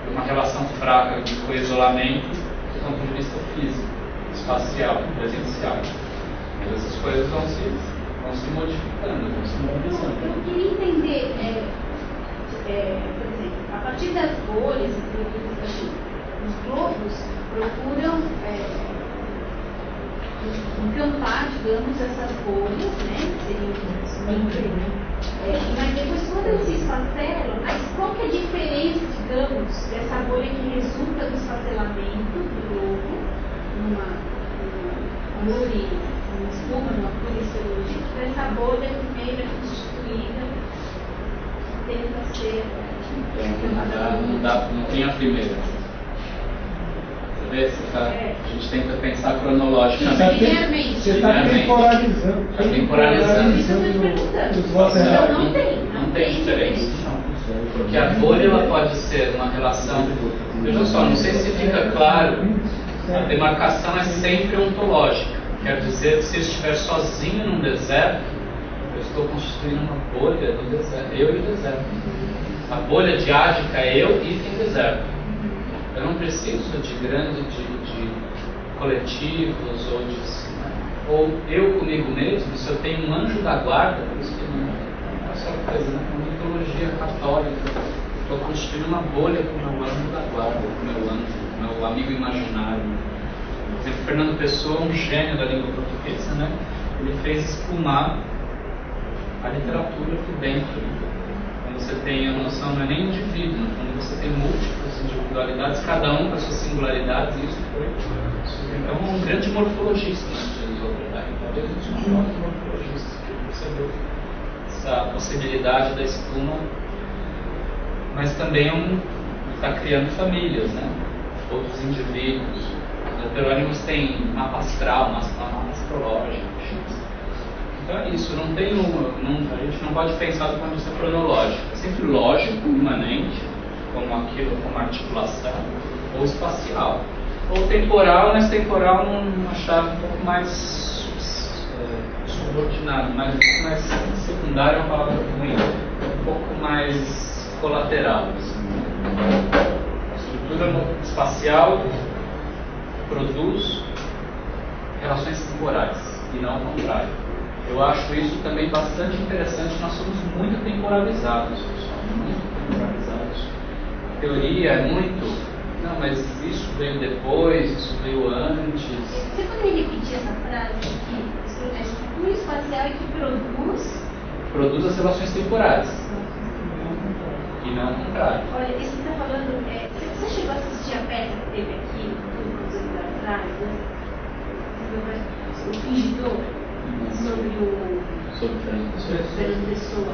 e uma relação fraca com isolamento do ponto de vista físico, espacial, presencial. Mas essas coisas vão se modificando, vão se mobilizando. Eu queria entender, por exemplo, a partir das bolhas, assim, os globos procuram encampar, digamos, essas bolhas, né? Mas depois, quando eles se esfacelam, qual que é a diferença, digamos, dessa bolha que resulta do esfacelamento do globo numa espuma, numa policelulite, para essa bolha que meio é constituída, tenta ser. Não tem a primeira. Você vê? A gente tenta pensar cronologicamente. Você está temporalizando. Está temporalizando. Não tem diferença. Porque a bolha ela pode ser uma relação. Veja só, não sei se fica claro, a demarcação é sempre ontológica. Quer dizer que se eu estiver sozinho num deserto, eu estou constituindo uma bolha no deserto, eu e o deserto. A bolha diádica é eu e tem deserto. Eu não preciso de coletivos ou eu comigo mesmo, se eu tenho um anjo da guarda, por isso que não é essa coisa, né? Uma mitologia católica. Estou constituindo uma bolha com o meu anjo da guarda, com o meu anjo, meu amigo imaginário. Por exemplo, Fernando Pessoa, um gênio da língua portuguesa, né? Ele fez espumar a literatura por dentro. Quando você tem a noção, não é nem indivíduo, quando você tem múltiplas individualidades, cada um com as suas singularidades, e isso foi. Então, um grande morfologista, né, de Zolberg. Talvez um dos maiores morfologistas que percebeu essa possibilidade da espuma, mas também está criando famílias, né? Outros indivíduos. Os heterônimos têm mapa astral, mapa astrológico. Então é isso, a gente não pode pensar do ponto de vista cronológico. É sempre lógico, imanente, como articulação, ou espacial. Ou temporal, mas temporal numa chave um pouco mais subordinada, um pouco mais secundária, é uma palavra ruim, um pouco mais colateral. A estrutura espacial produz relações temporais, e não ao contrário. Eu acho isso também bastante interessante. Nós somos muito temporalizados, pessoal, muito temporalizados. A teoria é muito, não, mas isso veio depois, isso veio antes. Você poderia repetir essa frase aqui? A estrutura espacial é que produz as relações temporais, e não ao contrário. Olha, isso que você está falando, você chegou a assistir a peça que teve aqui, uns anos atrás, o Fingidor? Sobre Fernando Pessoa.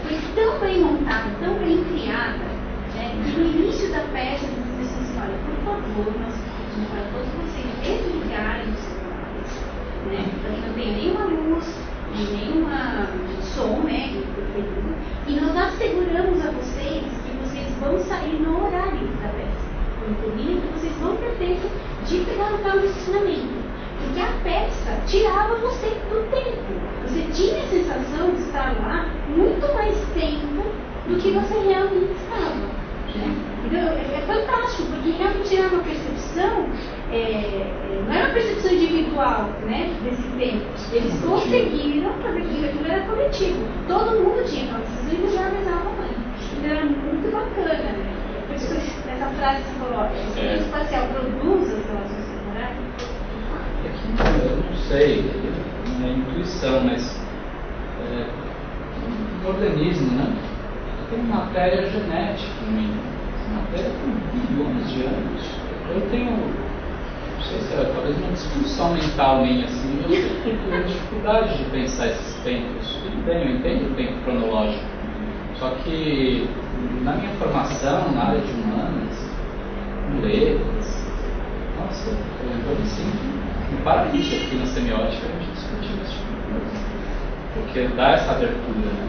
Foi tão bem montada, tão bem criada, que no início da peça as pessoas dizem, olha, por favor, nós pedimos para todos vocês desligarem os celulares, né? Para que não tenha nenhuma luz, nenhuma som, né? E nós asseguramos a vocês que vocês vão sair no horário da peça. Quando termina, que vocês vão ter tempo de pegar o carro de estacionamento. Porque a peça tirava você do tempo. Você tinha a sensação de estar lá muito mais tempo do que você realmente estava. Né? Então, é fantástico, porque realmente era uma percepção, não era uma percepção individual, né, desse tempo. Eles conseguiram fazer que aquilo era coletivo. Todo mundo tinha uma decisão e já avisava a mãe. Então era muito bacana. Né? Por isso que essa frase que você falou, a estrutura espacial produz as relações temporais. Eu não sei, é intuição, mas o organismo, né? Tem matéria genética em mim. Matéria tem bilhões de anos. Eu tenho, não sei se é talvez uma disfunção mental minha, assim, eu tenho dificuldade de pensar esses tempos. Tudo bem, eu entendo o tempo cronológico. Só que na minha formação, na área de humanas, letras, nossa, eu assim. Para isso aqui na semiótica a gente discutiu esse tipo de coisa, porque dá essa abertura, né?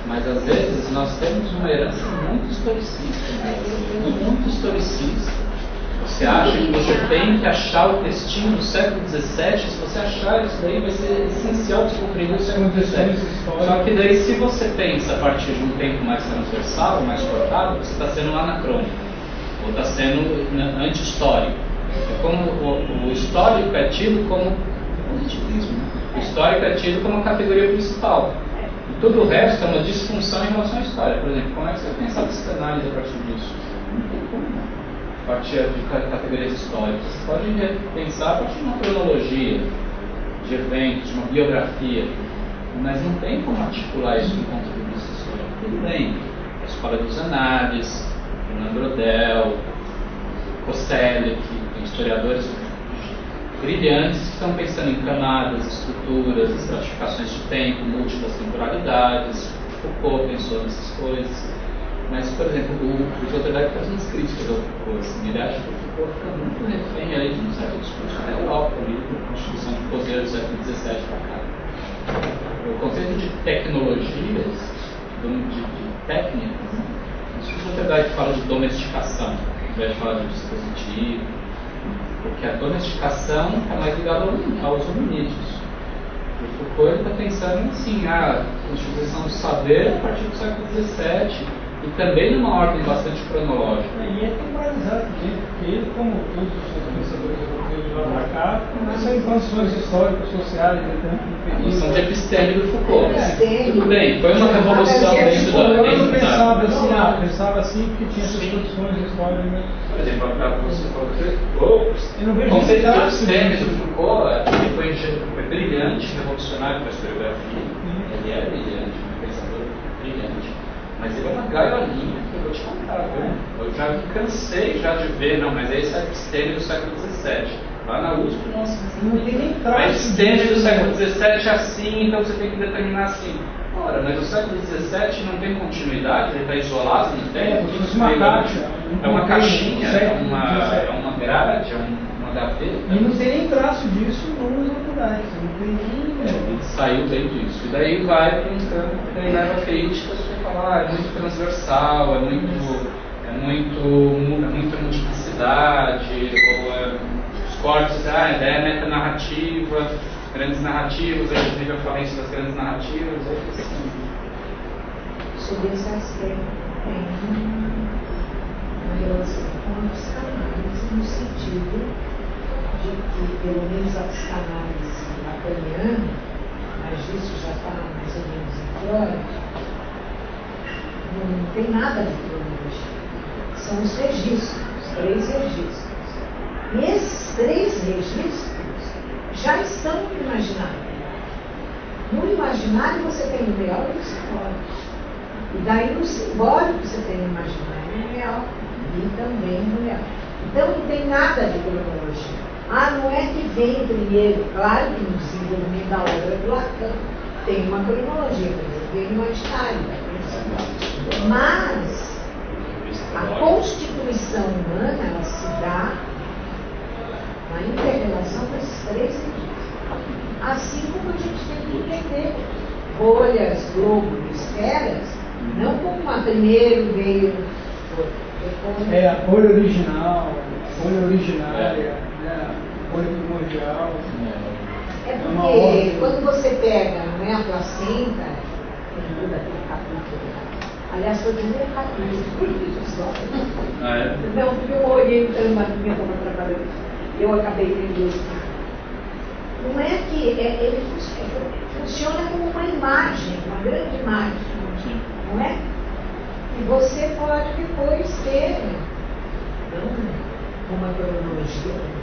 Mas às vezes nós temos uma herança muito historicista, muito historicista. Você acha que você tem que achar o textinho do século XVII, se você achar isso daí vai ser essencial descobrir o século XVII. Só que daí se você pensa a partir de um tempo mais transversal, mais cortado, você está sendo anacrônico, ou está sendo anti-histórico. É como o histórico é tido como positivismo. O histórico é tido como a categoria principal. E tudo o resto é uma disfunção em relação à história. Por exemplo, como é que você vai pensar psicanálise a partir disso? Não tem como, não. A partir de categorias históricas. Você pode pensar a partir de uma cronologia, de eventos, de uma biografia, mas não tem como articular isso do ponto de vista histórico. Tudo bem. A escola dos Anades, Fernando Brodel, Koselleck, tem historiadores brilhantes que estão pensando em camadas, estruturas, estratificações de tempo, múltiplas temporalidades. Foucault pensou nessas coisas. Mas, por exemplo, o Sloterdijk faz umas críticas ao Foucault. Assim, ele acha que o Foucault fica muito refém aí de um certo discurso na Europa, ali, da Constituição de Poder do século XVII para cá. O conceito de tecnologias, de técnicas, o Sloterdijk fala de domesticação, ao invés de falar de dispositivo, porque a domesticação está mais ligada aos hominídeos. O Foucault está pensando assim, a constituição do saber a partir do século XVII, e também numa ordem bastante cronológica. E é temporalizado também, porque ele, como todos os outros pensadores europeus de lá para cá, começam em condições históricas, sociais, a noção de episteme do Foucault. Tudo bem, foi uma revolução dentro da... Eu não pensava assim, pensava assim porque tinha essas condições históricas. Por exemplo, você falou o conceito de episteme do Foucault, ele foi brilhante, revolucionário para a historiografia. Ele é brilhante, um pensador brilhante. Mas ele é uma gaiolinha que eu vou te contar, viu? Eu já me cansei já de ver, não, mas esse é a episteme do século XVII. Lá na USP, nossa, não tem nem traço. A episteme do século XVII é assim, então você tem que determinar assim. Ora, mas o século XVII não tem continuidade, ele está isolado no tempo. É uma caixinha, é uma grade, é uma gaveta. E não tem nem traço disso nos autoridades, não tem nem... Ele saiu bem disso. E daí vai para um campo que daí leva críticas para falar, é muito transversal, é muita multiplicidade, ou os cortes, a ideia é metanarrativa, grandes narrativas, a gente teve a falência das grandes narrativas, assim. Sobre esse aspecto, tem uma relação com a psicanálise, no sentido de que, pelo menos a psicanálise lacaniana, mas isso já está mais ou menos em fora, não tem nada de cronologia. São os registros, os 3 registros. E esses 3 registros já estão no imaginário. No imaginário você tem o real e o simbólico. E daí no simbólico você tem o imaginário e o real. E também o real. Então não tem nada de cronologia. Não é que vem primeiro, claro que no desenvolvimento da obra do Lacan tem uma cronologia, vem no imaginário, mas a constituição humana ela se dá na interrelação desses 3 registros. Assim como a gente tem que entender bolhas, globos, esferas, não como a primeiro veio depois... a bolha original, a bolha originária, a bolha primordial. É porque quando você pega, não é a placenta, tem todo aquele capítulo. Aliás, foi o primeiro capítulo, por isso só. Não, porque eu orientando na minha trabalhando, eu acabei tendo isso. Não é que ele funciona como uma imagem, uma grande imagem, não é? E você pode depois ter, não uma cronologia.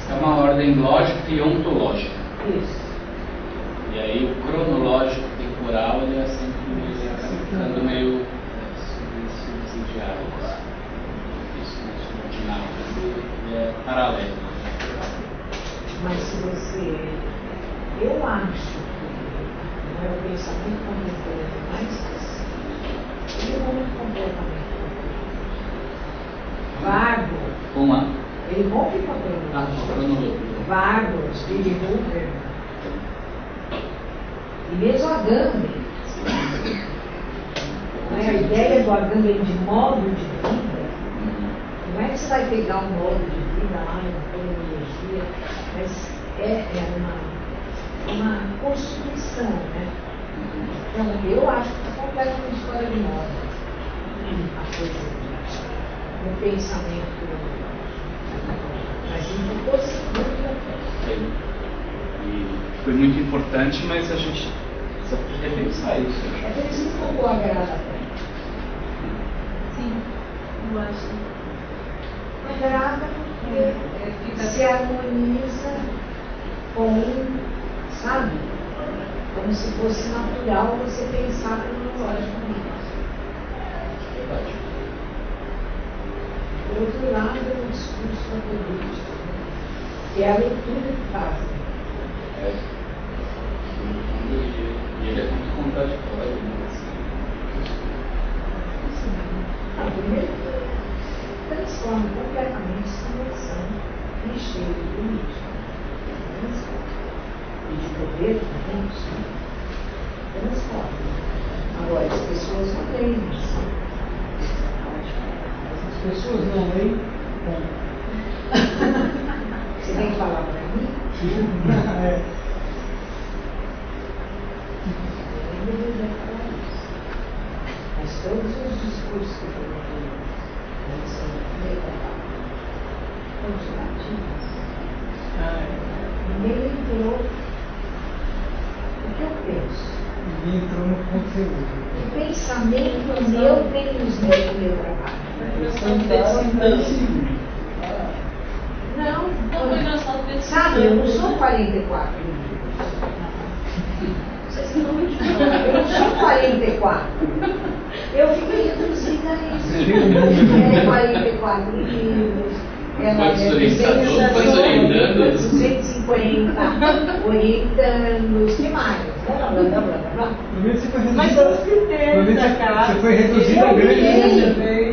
É uma ordem lógica e ontológica. Isso. E aí o cronológico temporal ele é sempre ficando meio subsidiário. Isso não é subordinado, ele é paralelo. Mas se você... Eu acho que não é o pensamento contemporâneo, mas ele não é completamente Vargo. Ele rompe com a cronologia. Vargo, Steve Hoover. E mesmo a Gandhi. a ideia do Agama de modo de vida, não é que você vai pegar um modo de vida lá, uma energia, mas é uma constituição, né? Então, eu acho que está completamente fora de moda a coisa do pensamento, mas não conseguiu. E foi muito importante, mas a gente precisa repensar isso. É por isso que ficou agrada. Sim, eu acho. Agrada porque se harmoniza com, sabe? Como se fosse natural você pensar cronologicamente. Por outro lado, é o discurso da política, que é a leitura que fazem. E ele é muito contraditório. Primeiro, transforma completamente essa noção clichê de política. E de poder também, transforma. Agora, as pessoas não leem isso. As pessoas não leem. Você tem que falar para mim? É. Eu deveria falar isso. Mas todos os discursos que eu coloquei, eles são continuativos. Ninguém entrou o que eu penso. Ninguém entrou no conteúdo. O pensamento meu tem nos meus no meu trabalho. Não, sabe, eu não sou 44 livros. Vocês não me eu não sou 44. Eu fiquei reduzida a isso. 44 livros. Ela é 250 orientando, que mais? Blá, blá, blá, blá, blá. Mas são os critérios da casa. Você foi reduzido a grande. É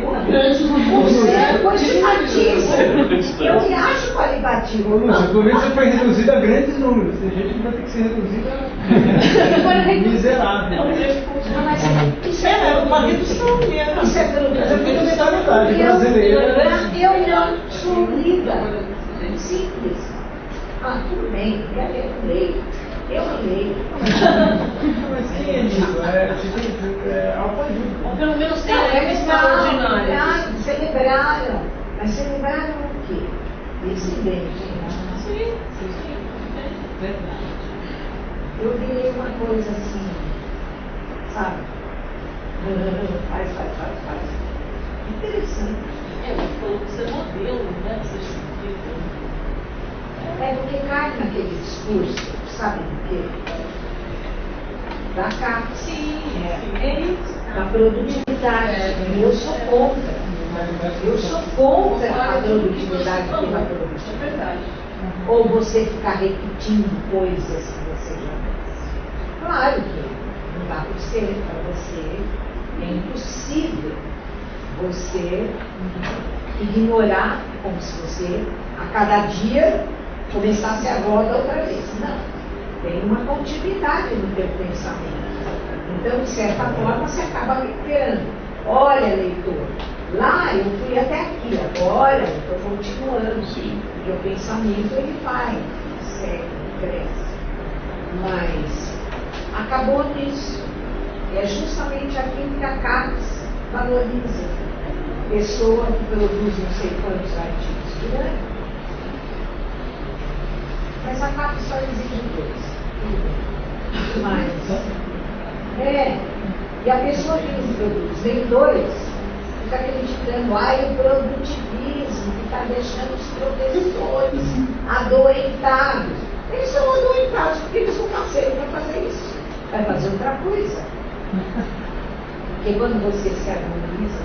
quantitativo. Eu me acho qualitativo. Pelo menos você foi reduzido a grandes números. Tem gente que vai ter que ser reduzida a miserável. Isso é uma redução mesmo. Isso é pelo mentalidade brasileira. Eu não sou lida. Simples. Ah, tudo bem, eu leio. Eu leio. Mas quem é isso? É autoajuda. Ou pelo menos tem regras extraordinárias. Celebraram. Mas celebraram o quê? Incidente. Sim. Verdade. Eu virei uma coisa assim, sabe? Faz. Interessante. Você falou que você é modelo, né? É porque cai naquele discurso, sabe do quê? Da CAP. Sim, é isso. Da produtividade. Eu sou contra. Eu sou contra a produtividade pela produtividade. É verdade. Ou você ficar repetindo coisas que você já fez. Claro que não dá para ser para você. É impossível você ignorar como se você, a cada dia, começasse a roda outra vez. Não. Tem uma continuidade no teu pensamento. Então, de certa forma, você acaba recuperando. Olha, leitor, lá eu fui até aqui, agora eu estou continuando. Sim. Porque o pensamento, ele vai, segue, cresce. Mas acabou nisso. É justamente aquilo que a CAPES valoriza. Pessoa que produz não sei quantos artigos por ano. Mas a CAPES só exige dois. Mas, e a pessoa que não produz nem dois, fica criticando, o produtivismo, que está deixando os professores adoentados. Eles são adoentados porque eles não nasceram para fazer isso. Vai fazer outra coisa. Porque quando você se harmoniza,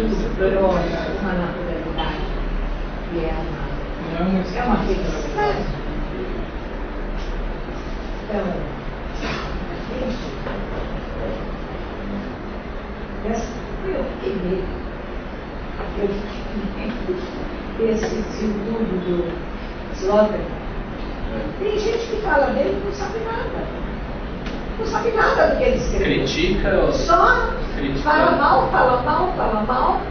isso brota uma naturalidade que é uma felicidade. Então, eu fiquei medo. Esse estudo do Sloterdijk. Tem gente que fala dele e não sabe nada. Não sabe nada que ele escreveu. Critica. Só Critica. fala mal,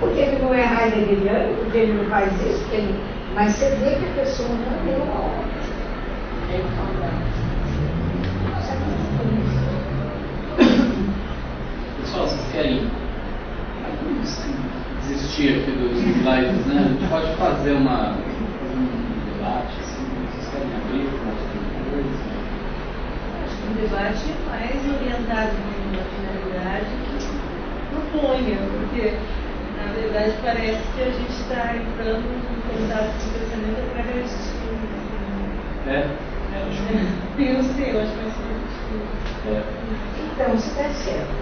porque ele não é heideggeriano, porque ele não faz isso, porque ele... mas você vê que a pessoa não deu uma obra. Pessoal, vocês querem desistir aqui dos slides, né? A gente pode fazer um debate, assim, vocês querem abrir com outra coisa? Acho que um debate mais orientado na finalidade que proponha, porque na verdade parece que a gente está entrando em contato com o pensamento através de estudos. Acho que Eu não sei, eu acho que vai ser estudo. Então, se der certo,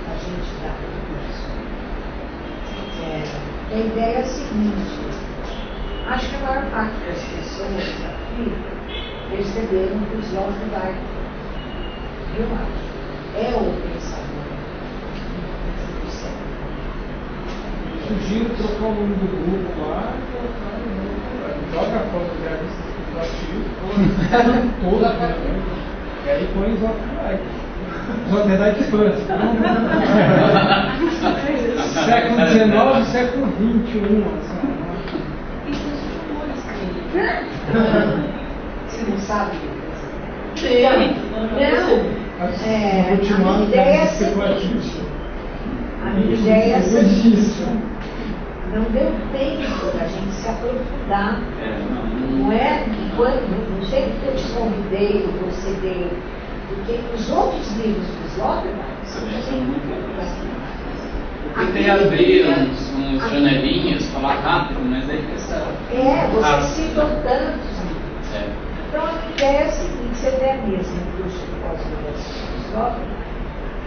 a gente dá isso. A ideia é a seguinte: acho que a maior parte das pessoas aqui perceberam que o Sloterdijk, eu acho, é o pensador do século. Sugiro trocar o nome do grupo lá, joga a foto do gravista do toda a e aí põe os Sloterdijk fãs. Século XIX, século XXI. Você não sabe? Sim. A minha ideia é a seguinte. A minha ideia é a seguinte. Não deu tempo da gente se aprofundar. Não é que quando, não sei porque eu te convidei, você veio, porque os outros livros do Sloterdijk tem muito eu tentei abrir uns janelinhas, falar rápido, mas aí essa... você citou tantos livros. Então a minha ideia é a seguinte: você tem a mesma curso de pós-graduação do Sloterdijk,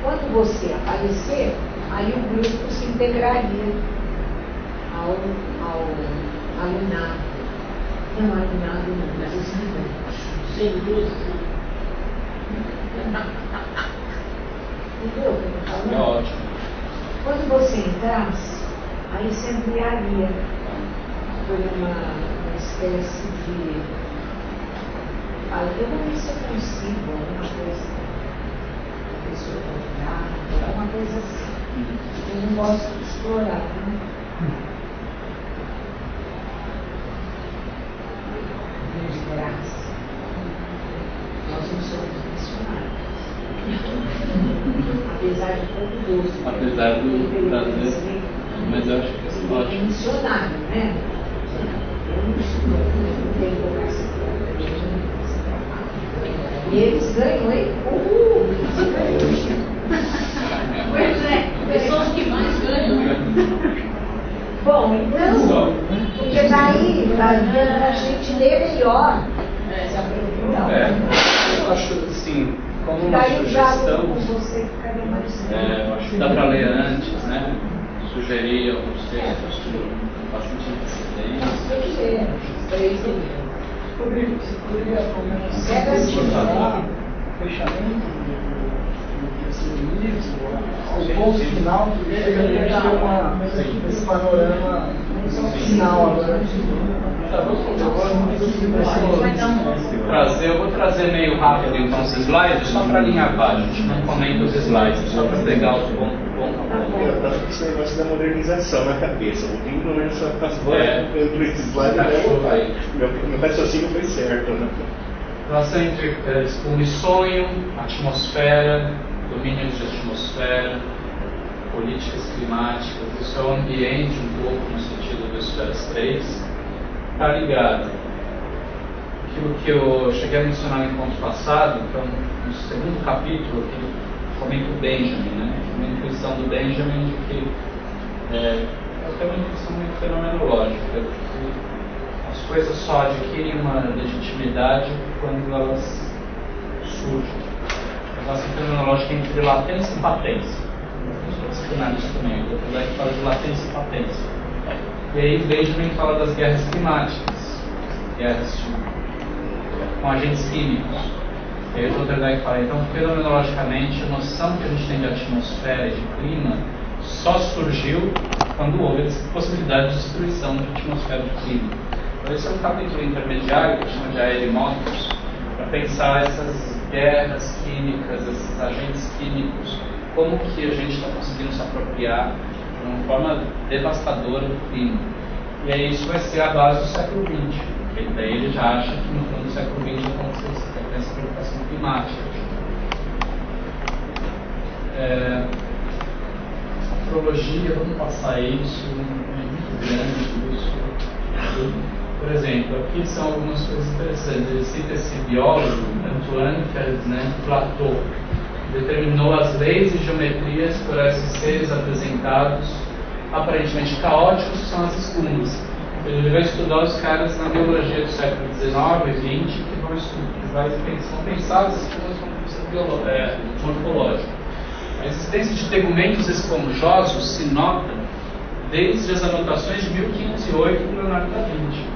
quando você aparecer, aí o grupo se integraria ao alunado. Não, alunado não, mas os estudantes. Sem dúvida. Entendeu o que eu estou falando? É ótimo. Quando você entrasse, aí você ampliaria por uma espécie de... eu não sei se eu consigo alguma coisa, uma pessoa convidada, alguma coisa assim. Eu não gosto de explorar, né? Desgraça. Nós não somos missionários. Apesar de todo gosto. Apesar do prazer, mas eu acho que isso é ótimo. Missionário, né? Eu não tenho vocação. E eles ganham, hein? Pois é, pessoas que mais ganham. Bom, então, porque daí a gente lê melhor. Se aprofundar. Eu acho assim, como uma Daí o diálogo sugestão, com você ficaria mais eu acho que dá para ler antes, né? Sugerir alguns textos com bastante antecedência. Tem que ler, 3 livros. Rodrigo, você poderia comentar o fechamento desse livro, o ponto final, porque eu queria ter esse panorama final agora. Eu vou trazer meio rápido então os slides, só para alinhavar, a gente não comenta os slides, só para pegar os pontos. Eu tava com esse negócio da modernização na cabeça. O livro não é só as vozes, esse slide meu raciocínio foi certo, né? Relação entre o sonho, atmosfera, domínios de atmosfera, políticas climáticas, isso é o ambiente um pouco no sentido do Esferas 3, está ligado. Aquilo que eu cheguei a mencionar no encontro passado, que é no segundo capítulo, que comenta o Benjamin, né? Uma intuição do Benjamin de que é até uma intuição muito fenomenológica, de que as coisas só adquirem uma legitimidade quando elas surgem. A relação fenomenológica entre latência e patência. Eu sou psicanalista também, o outro fala de latência e patência. E aí Benjamin fala das guerras climáticas, guerras com agentes químicos. E aí o Sloterdijk fala, então, fenomenologicamente, a noção que a gente tem de atmosfera e de clima só surgiu quando houve a possibilidade de destruição de atmosfera e de clima. Então, esse é um capítulo intermediário que chama de aeremotos, para pensar essas guerras químicas, esses agentes químicos, como que a gente está conseguindo se apropriar de uma forma devastadora do clima. E aí isso vai ser a base do século XX, porque daí ele já acha que no fundo do século XX já tem essa preocupação climática. Astrologia, vamos passar isso, é muito grande isso. Por exemplo, aqui são algumas coisas interessantes. Ele cita esse biólogo, Antoine Plateau, determinou as leis e geometrias por esses seres apresentados aparentemente caóticos, que são as espumas. Ele vai estudar os caras na biologia do século XIX e XX que vão pensar as espumas do ponto de vista morfológico. A existência de tegumentos esponjosos se nota desde as anotações de 1508 por Leonardo da Vinci.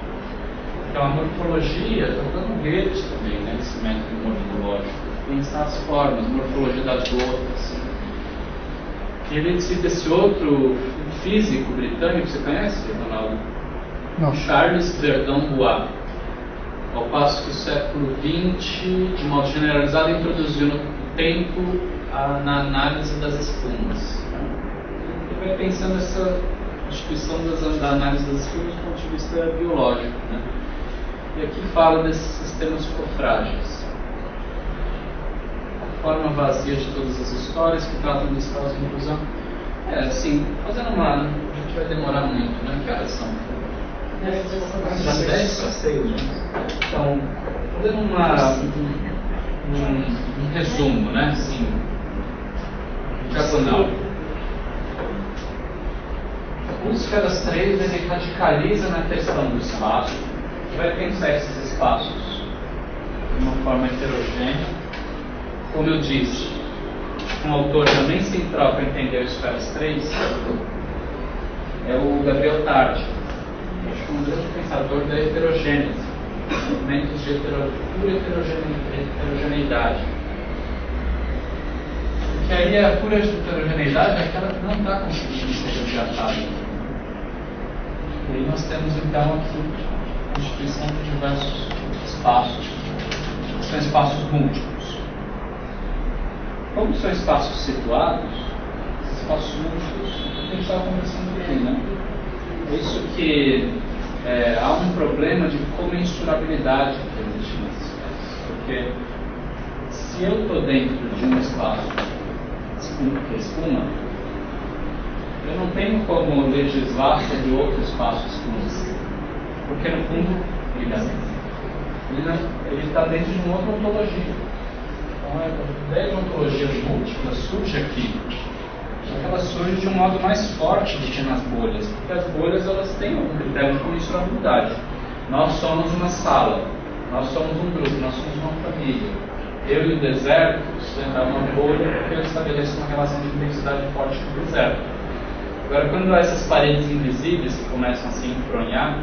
Então a morfologia, está dando Goethe também, né, esse método morfológico, pensar as formas, morfologia das gotas. E ele cita esse outro físico britânico, você conhece, Ronaldo? Não. Charles Verdun Bois. Ao passo que o século XX, de modo generalizado, introduziu no tempo na análise das espumas. Ele vai pensando essa instituição da análise das espumas do ponto de vista biológico, né? E aqui fala desses sistemas cofrágeis. A forma vazia de todas as histórias que tratam desse caso de inclusão. Assim, fazendo uma... A gente vai demorar muito, né? Que horas são? 10 para 6, né? Então, fazendo um resumo, né? Assim, diagonal. A busca das três, ele radicaliza na questão do espaço, vai pensar esses espaços de uma forma heterogênea. Como eu disse, um autor também central para entender o Esferas 3 é o Gabriel Tardi. Acho que um grande pensador da heterogênese, movimentos de pura heterogeneidade. Porque aí a pura heterogeneidade é aquela que não está conseguindo ser resgatada. E aí nós temos então aqui a constituição de diversos espaços, que são espaços múltiplos. Como são espaços situados, esses espaços múltiplos, a gente estava conversando aqui, né? É isso que há um problema de comensurabilidade que existe nesses espaços. Porque se eu estou dentro de um espaço que é espuma, eu não tenho como legislar sobre outro espaço espuma. Porque no fundo ele está dentro de uma outra ontologia. Então a ideia de ontologia múltipla surge aqui. Só que ela surge de um modo mais forte do que nas bolhas, porque as bolhas elas têm um critério de comensurabilidade. Nós somos uma sala, nós somos um grupo, nós somos uma família. Eu e o deserto, é uma bolha porque eu estabeleço uma relação de intensidade forte com o deserto. Agora, quando há essas paredes invisíveis que começam a se enfronhar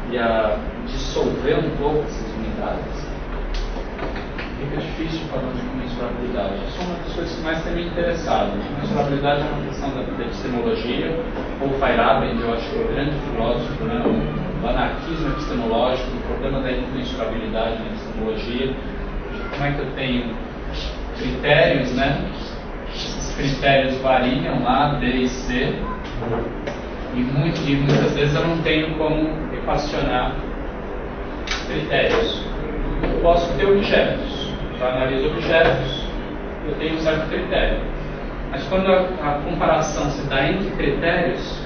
e a dissolver um pouco essas unidades, fica difícil falar de comensurabilidade. Isso é uma das coisas que mais tem me interessado. Comensurabilidade é uma questão da epistemologia. Paul Feyerabend, eu acho que é o grande filósofo, né? O anarquismo epistemológico, o problema da incomensurabilidade na epistemologia. Como é que eu tenho critérios, né? Esses critérios variam lá, D e C, e muitas vezes eu não tenho como equacionar critérios. Eu posso ter objetos, eu analiso objetos, eu tenho um certo critério. Mas quando a comparação se dá entre critérios,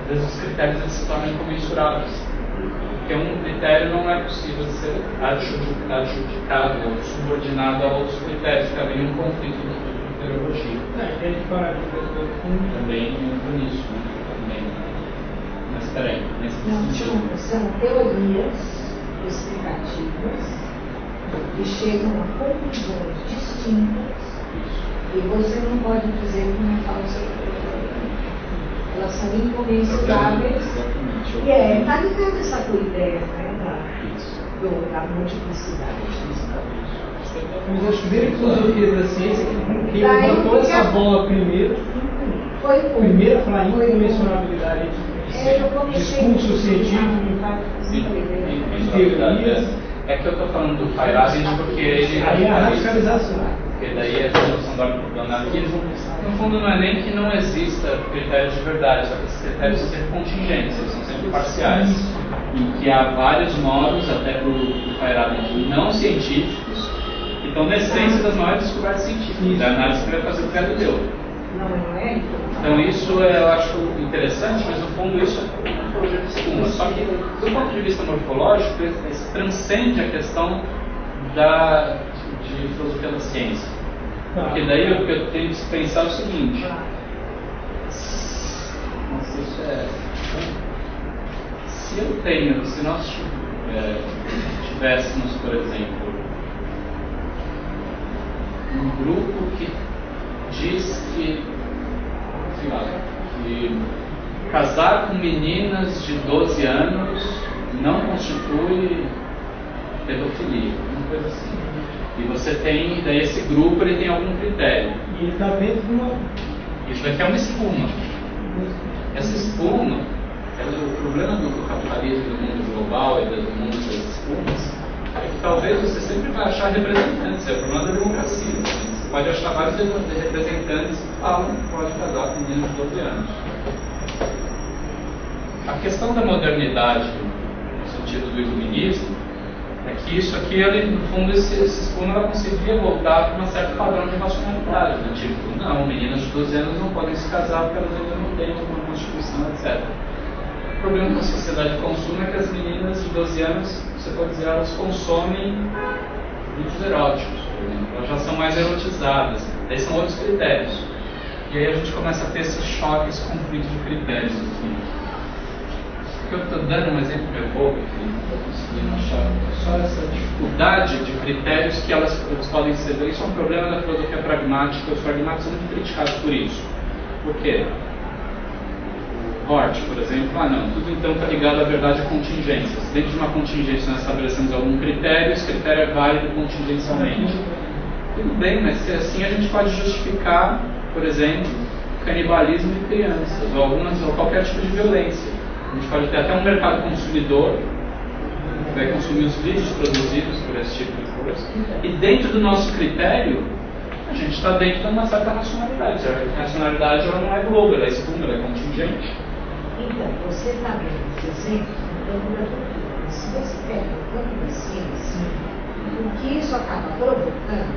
às vezes os critérios eles se tornam incomensuráveis. Porque um critério não é possível ser adjudicado ou subordinado a outros critérios, que haveria um conflito de criteriologia. Também entra nisso, né? Também. Mas peraí, nesse sentido. São teorias explicativas que chegam a conclusões distintas e você não pode dizer que não falsa elas são incomensuráveis. E está ligada essa tua ideia, né, da multiplicidade. Mas acho que desde a filosofia da ciência que levantou essa bola primeiro. Primeiro a falar em incomensurabilidade, discurso científico, teorias, É que eu estou falando do Feyerabend porque ele... Aí é a radicalização. Porque daí a noção do anarquismo, no fundo, não é nem que não exista critérios de verdade, só que esses critérios são sempre contingentes, eles são sempre parciais. E que há vários modos, até para o Feyerabend, não científicos, que estão na essência das maiores descobertas científicas, da análise que vai fazer o Galileu. Não é? Então isso eu acho interessante, mas no fundo isso é uma morfologia de espuma. Só que do ponto de vista morfológico, isso transcende a questão de filosofia da ciência. Porque daí eu tenho que pensar o seguinte, se nós tivéssemos, por exemplo, um grupo que diz que, sei lá, que casar com meninas de 12 anos não constitui pedofilia, uma coisa assim. E você tem, daí esse grupo ele tem algum critério. E ele está dentro de uma... Isso daqui é uma espuma. Essa espuma, o problema do capitalismo, do mundo global e do mundo das espumas, é que talvez você sempre vai achar representantes, é o problema da democracia. Você pode achar vários representantes que falam que pode casar com meninos de 12 anos. A questão da modernidade, no sentido do iluminismo, é que isso aqui, ele, no fundo, esse espuma ela conseguia voltar para um certo padrão de racionalidade, né? Tipo, não, meninas de 12 anos não podem se casar porque elas ainda não têm uma constituição, etc. O problema da sociedade de consumo é que as meninas de 12 anos, você pode dizer, elas consomem vídeos eróticos, por exemplo. Elas já são mais erotizadas. Daí são outros critérios. E aí a gente começa a ter esse choque, esse conflito de critérios aqui. Eu estou dando um exemplo de bobo aqui, não estou conseguindo achar só essa dificuldade de critérios que eles podem ser. Isso é um problema da filosofia pragmática. Os pragmáticos são muito criticados por isso. Por quê? Hort, por exemplo, não, tudo então está ligado à verdade a contingências. Dentro de uma contingência nós estabelecemos algum critério, esse critério é válido contingencialmente. Tudo bem, mas se assim a gente pode justificar, por exemplo, canibalismo de crianças, ou qualquer tipo de violência. A gente pode ter até um mercado consumidor que vai consumir os vídeos produzidos por esse tipo de coisa. E dentro do nosso critério, a gente está dentro de uma certa racionalidade. A racionalidade ela não é globo, ela é espuma, ela é contingente. Então, você está vendo esse exemplo no campo da cultura. Se você pega o campo da ciência, o que isso acaba provocando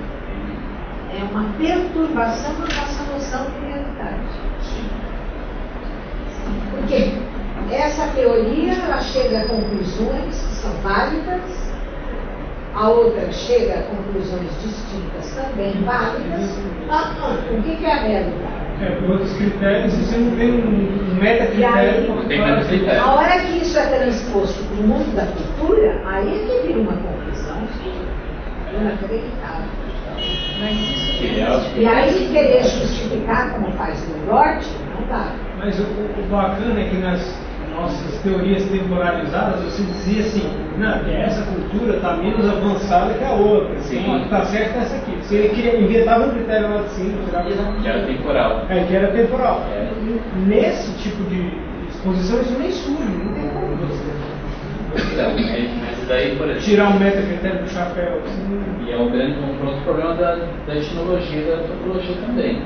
é uma perturbação da nossa noção de realidade. Por quê? Essa teoria ela chega a conclusões que são válidas, a outra chega a conclusões distintas também válidas. O que é a realidade? Por outros critérios, você não tem um meta-critério. A hora que isso é transposto para o mundo da cultura, aí é que vira uma conclusão inacreditável. E aí querer justificar como faz no norte, não dá. Mas o bacana é que nas nossas teorias temporalizadas você dizia assim, não, que essa cultura está menos avançada que a outra. Então, está certo essa aqui. Você inventava um critério lá de cima, que era temporal. Que era temporal. Nesse tipo de exposição isso nem surge, não tem como você. Mas daí, por exemplo, tirar um meta-critério do chapéu. Assim, e é um outro problema da etnologia e da antropologia também.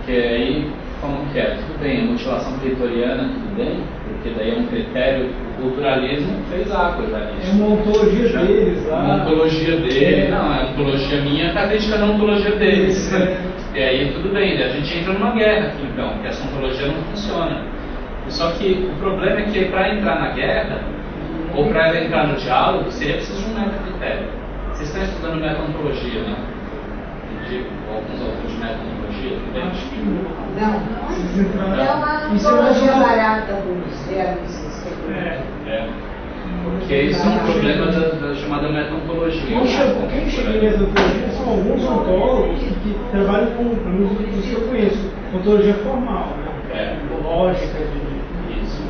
Que aí, como que é? Tudo bem, a mutilação clitoriana, tudo bem, porque daí é um critério, o culturalismo fez água já nisso. É uma ontologia deles lá. Uma ontologia deles, não, a ontologia minha está criticando a ontologia deles. E aí tudo bem, a gente entra numa guerra aqui então, porque essa ontologia não funciona. Só que o problema é que para entrar na guerra, ou para entrar no diálogo, seria preciso de um meta-critério. Vocês estão estudando meta-ontologia, né? De alguns autores de meta-ontologia, não. É uma ontologia barata dos realistas. Porque isso é um problema da chamada meta-ontologia. Quem chega em meta-ontologia são alguns ontólogos que trabalham com os que eu conheço. Ontologia formal, né? Lógica de...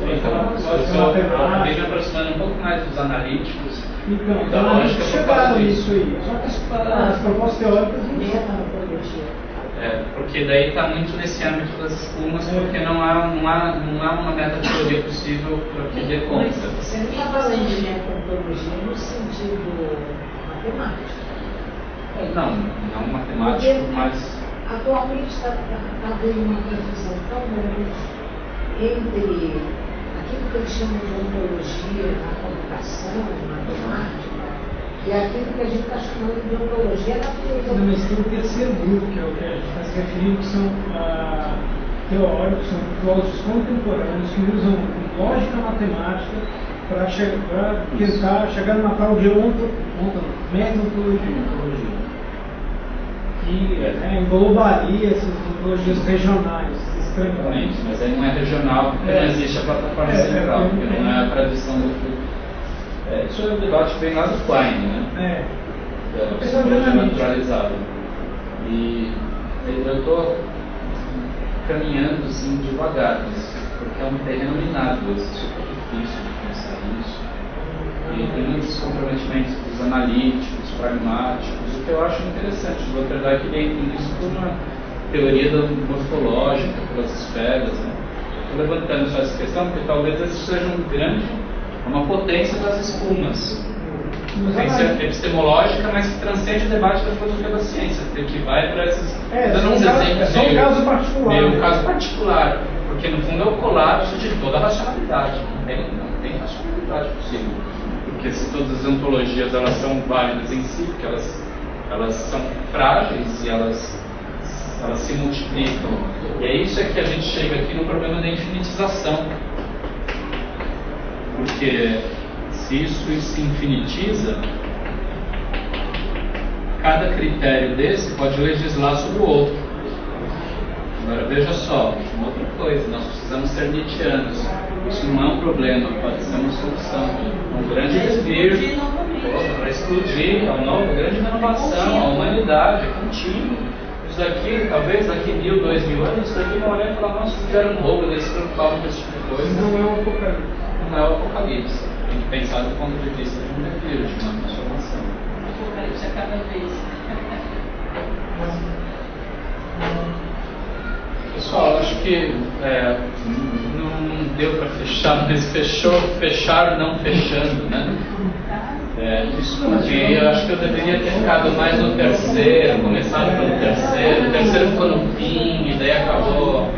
Então, eu acabei me aproximando um pouco mais dos analíticos. Então, os analíticos chegaram nisso aí. Só que as propostas teóricas não são. porque daí está muito nesse âmbito das espumas, porque não há uma meta-teoria possível para que dê conta. Você não está falando de metodologia no sentido matemático. Não matemático, mas... Atualmente está havendo uma confusão tão grande entre aquilo que eles chamam de ontologia na computação, na matemática, e aquilo que a gente está chamando de ontologia na filosofia. Não, mas tem o terceiro grupo, que é o que a gente está se referindo, que são teóricos, são filósofos contemporâneos que usam lógica matemática para tentar chegar numa tal de metodologia. Que englobaria essas ontologias regionais. Exatamente, mas aí não é regional porque não existe a plataforma central, porque não é a tradição do... isso é um debate bem lá do Klein, né? Da psicologia naturalizada. E eu estou caminhando assim devagar, porque é um terreno minado, é super difícil de pensar nisso. E tem muitos comprometimentos dos analíticos, pragmáticos, o que eu acho interessante. O Sloterdijk entra nisso por uma teoria morfológica, pelas esferas. Estou levantando só essa questão porque talvez isso seja uma potência das espumas. Potência epistemológica, mas que transcende o debate da filosofia da ciência, que vai para esses... dando uns exemplos. É um caso particular. É um caso particular, porque no fundo é o colapso de toda a racionalidade. Não tem racionalidade possível. Porque se todas as ontologias elas são válidas em si, porque elas são frágeis e elas se multiplicam. E é isso que a gente chega aqui no problema da infinitização. Porque se isso se infinitiza, cada critério desse pode legislar sobre o outro. Agora veja só, uma outra coisa, nós precisamos ser nietzschianos. Isso não é um problema, pode ser uma solução. Um grande desvio para explodir, é uma nova grande renovação, a humanidade, é contínuo. Isso daqui, talvez daqui 1000, 2000 anos, isso daqui vai olhar e falar, nossa, fizeram um roubo, eles se preocupavam com esse tipo de coisa. Não é o apocalipse. Não é o apocalipse. Tem que pensar do ponto de vista de um desvio, de uma transformação. O apocalipse a cada vez. Pessoal, acho que não deu para fechar, mas fechar não fechando, né? Desculpe, eu acho que eu deveria ter ficado mais no terceiro, começado pelo terceiro, o terceiro ficou no fim, e daí acabou.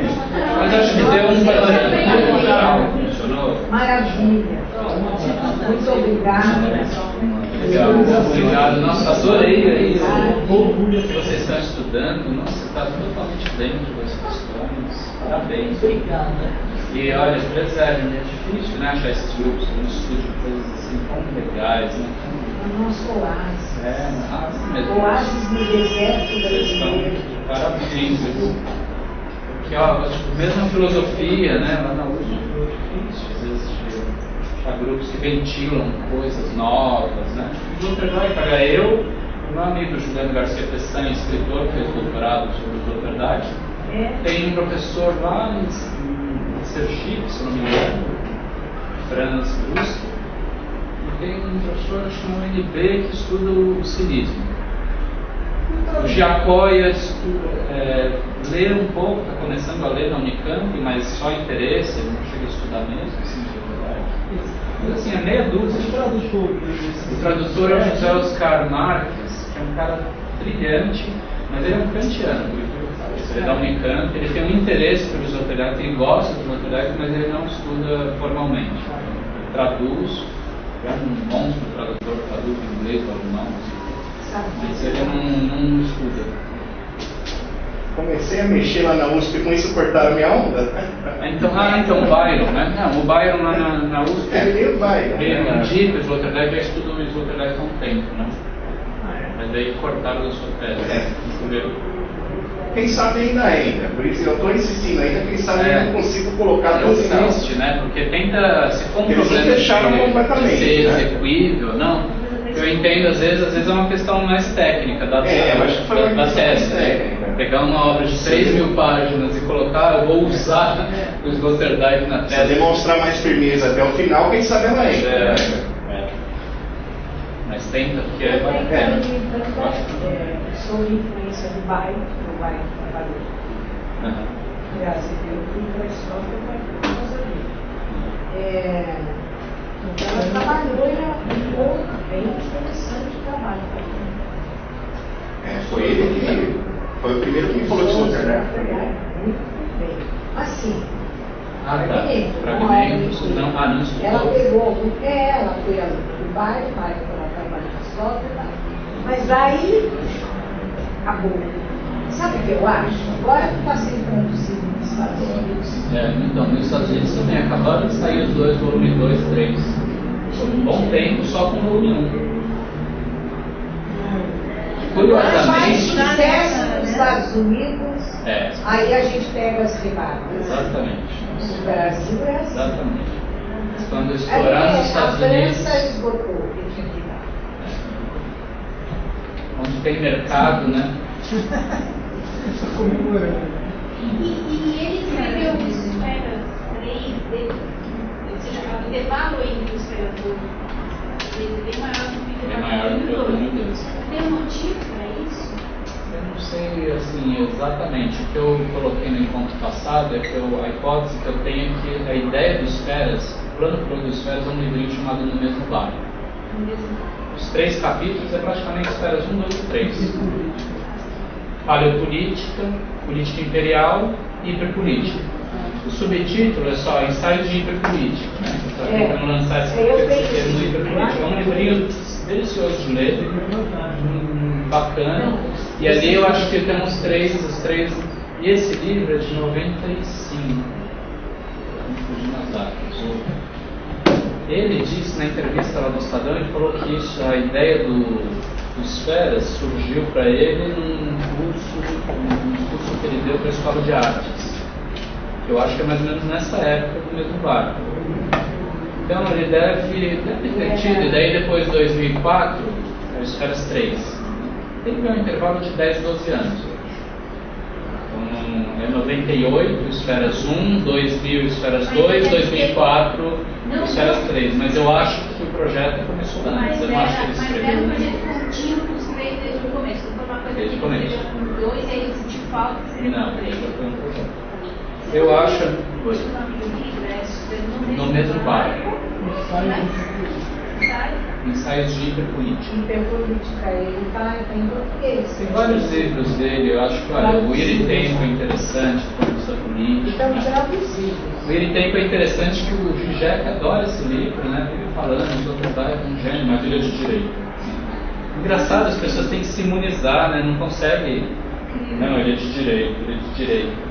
Mas acho que deu um panorama geral, funcionou? Maravilha. Muito obrigada. Obrigado, nossa, adorei isso. Que vocês estão estudando, nossa, está totalmente dentro das questões. Parabéns. Obrigada. E olha, preservem, é difícil, né, achar esses grupos que não estudam coisas assim tão legais, né? O nosso oásis. Mesmo. Oásis no deserto Vocês estão brasileiro. de parabéns, porque ó, mesmo a filosofia, né, lá na USP é difícil, às vezes há grupos que ventilam coisas novas, né? O Sloterdijk, eu, o meu amigo Juliano Garcia Peçanha, escritor, fez doutorado sobre o Sloterdijk, tem um professor lá em Sergipe, se não me engano, Franz Brust, e tem um professor chamado NB que estuda o cinismo. O Giacoia lê um pouco, está começando a ler na Unicamp, mas só interesse, ele não chega a estudar mesmo, assim, de verdade. Mas assim, é meia dúzia. O tradutor é o José Oscar Marques, que é um cara brilhante, mas ele é um kantiano. Ele é da Unicamp, ele tem um interesse pelo Sloterdijk, ele gosta do Sloterdijk, mas ele não estuda formalmente. Ele traduz, é um monstro tradutor, traduz em inglês ou alemão, mas ele não estuda. Comecei a mexer lá na USP, com isso cortaram minha onda. Então o Byron, né? Não, o Byron lá na USP. Ele o Byron. Ele indica o Sloterdijk, já estudou o Sloterdijk há um tempo, né? Mas daí cortaram da sua tese. Quem sabe ainda entra, por isso eu estou insistindo ainda, quem sabe eu não consigo colocar até o final. Insiste, né? Porque tenta, se for um Eles problema fecharam completamente, de ser né? execuível, não. Eu entendo, às vezes é uma questão mais técnica da tese. Técnica. Pegar uma obra de 3.000 páginas e colocar, eu vou usar o Sloterdijk na Se tese. demonstrar mais firmeza até o final, quem sabe ela entra. Mas tenta, porque Eu vale a tenho pena. sou influência do bairro que trabalhou. Aliás, eu fui para a escola por causa dele. Então ela trabalhou e ela ficou bem interessante o trabalho. Foi ele que foi o primeiro que me falou disso, né? Muito bem. Assim, Fragmentos, não ela pegou, ela foi do bairro, ela trabalha na escola, mas aí acabou. Sabe o que eu acho? Agora que está sendo produzido nos Estados Unidos. Então, nos Estados Unidos também acabaram de sair os dois, volume 2, 3. Foi um bom tempo só com o volume 1. Curiosamente. Sucesso nos Estados Unidos, aí a gente pega as rivadas. Exatamente. No Brasil é assim. Exatamente. Quando estourar nos Estados Unidos. A França esgotou o que tinha que dar. Onde tem mercado, né? E ele escreveu o Esfera 3 dele, ou seja, o intervalo entre o Esfera 2 é bem maior do que o intervalo entre os dois. Tem um motivo para isso? Eu não sei assim, exatamente. O que eu coloquei no encontro passado é que a hipótese que eu tenho é que a ideia dos Esferas, o plano piloto dos Esferas é um livrinho chamado No Mesmo Barco. Os 3 capítulos é praticamente Esferas 1, 2 e 3. Paleopolítica, política imperial e hiperpolítica. O subtítulo é só Ensaios de Hiperpolítica, né? Para tentando lançar esse termo hiperpolítica. É um livrinho delicioso de ler, bacana. E ali eu acho que tem os três. E esse livro é de 95. Vamos fugir nas datas. Ele disse na entrevista lá do Estadão, ele falou que a ideia dos Esferas surgiu para ele num curso que ele deu para a Escola de Artes. Eu acho que é mais ou menos nessa época do mesmo barco. Então ele deve ter tido, e daí depois de 2004, o Esferas 3. Teve um intervalo de 10, 12 anos. Então, é 98, Esferas 1, 2000, Esferas 2, 2004, Esferas 3. Mas eu acho que o projeto começou antes. Eu não acho que ele Mas era um projeto contínuo dos 3 desde o começo. Não foi uma coisa que ele escreveu com 2 e aí ele sentiu falta de escrever com 3. Não, já foi um projeto. Eu acho. No mesmo barco. Ensaios de Hiperpolítica. Hiperpolítica, ele está em português. Tem vários livros dele, eu acho que o Ir e Tempo é interessante, produção política. Então, traduzidos. O Ir e Tempo é interessante que o Zizek adora esse livro, né? Vive falando sobre um gênio, uma vida de direito. Engraçado, as pessoas têm que se imunizar, né? Não conseguem. Não, ele é de direito, ele é de direito.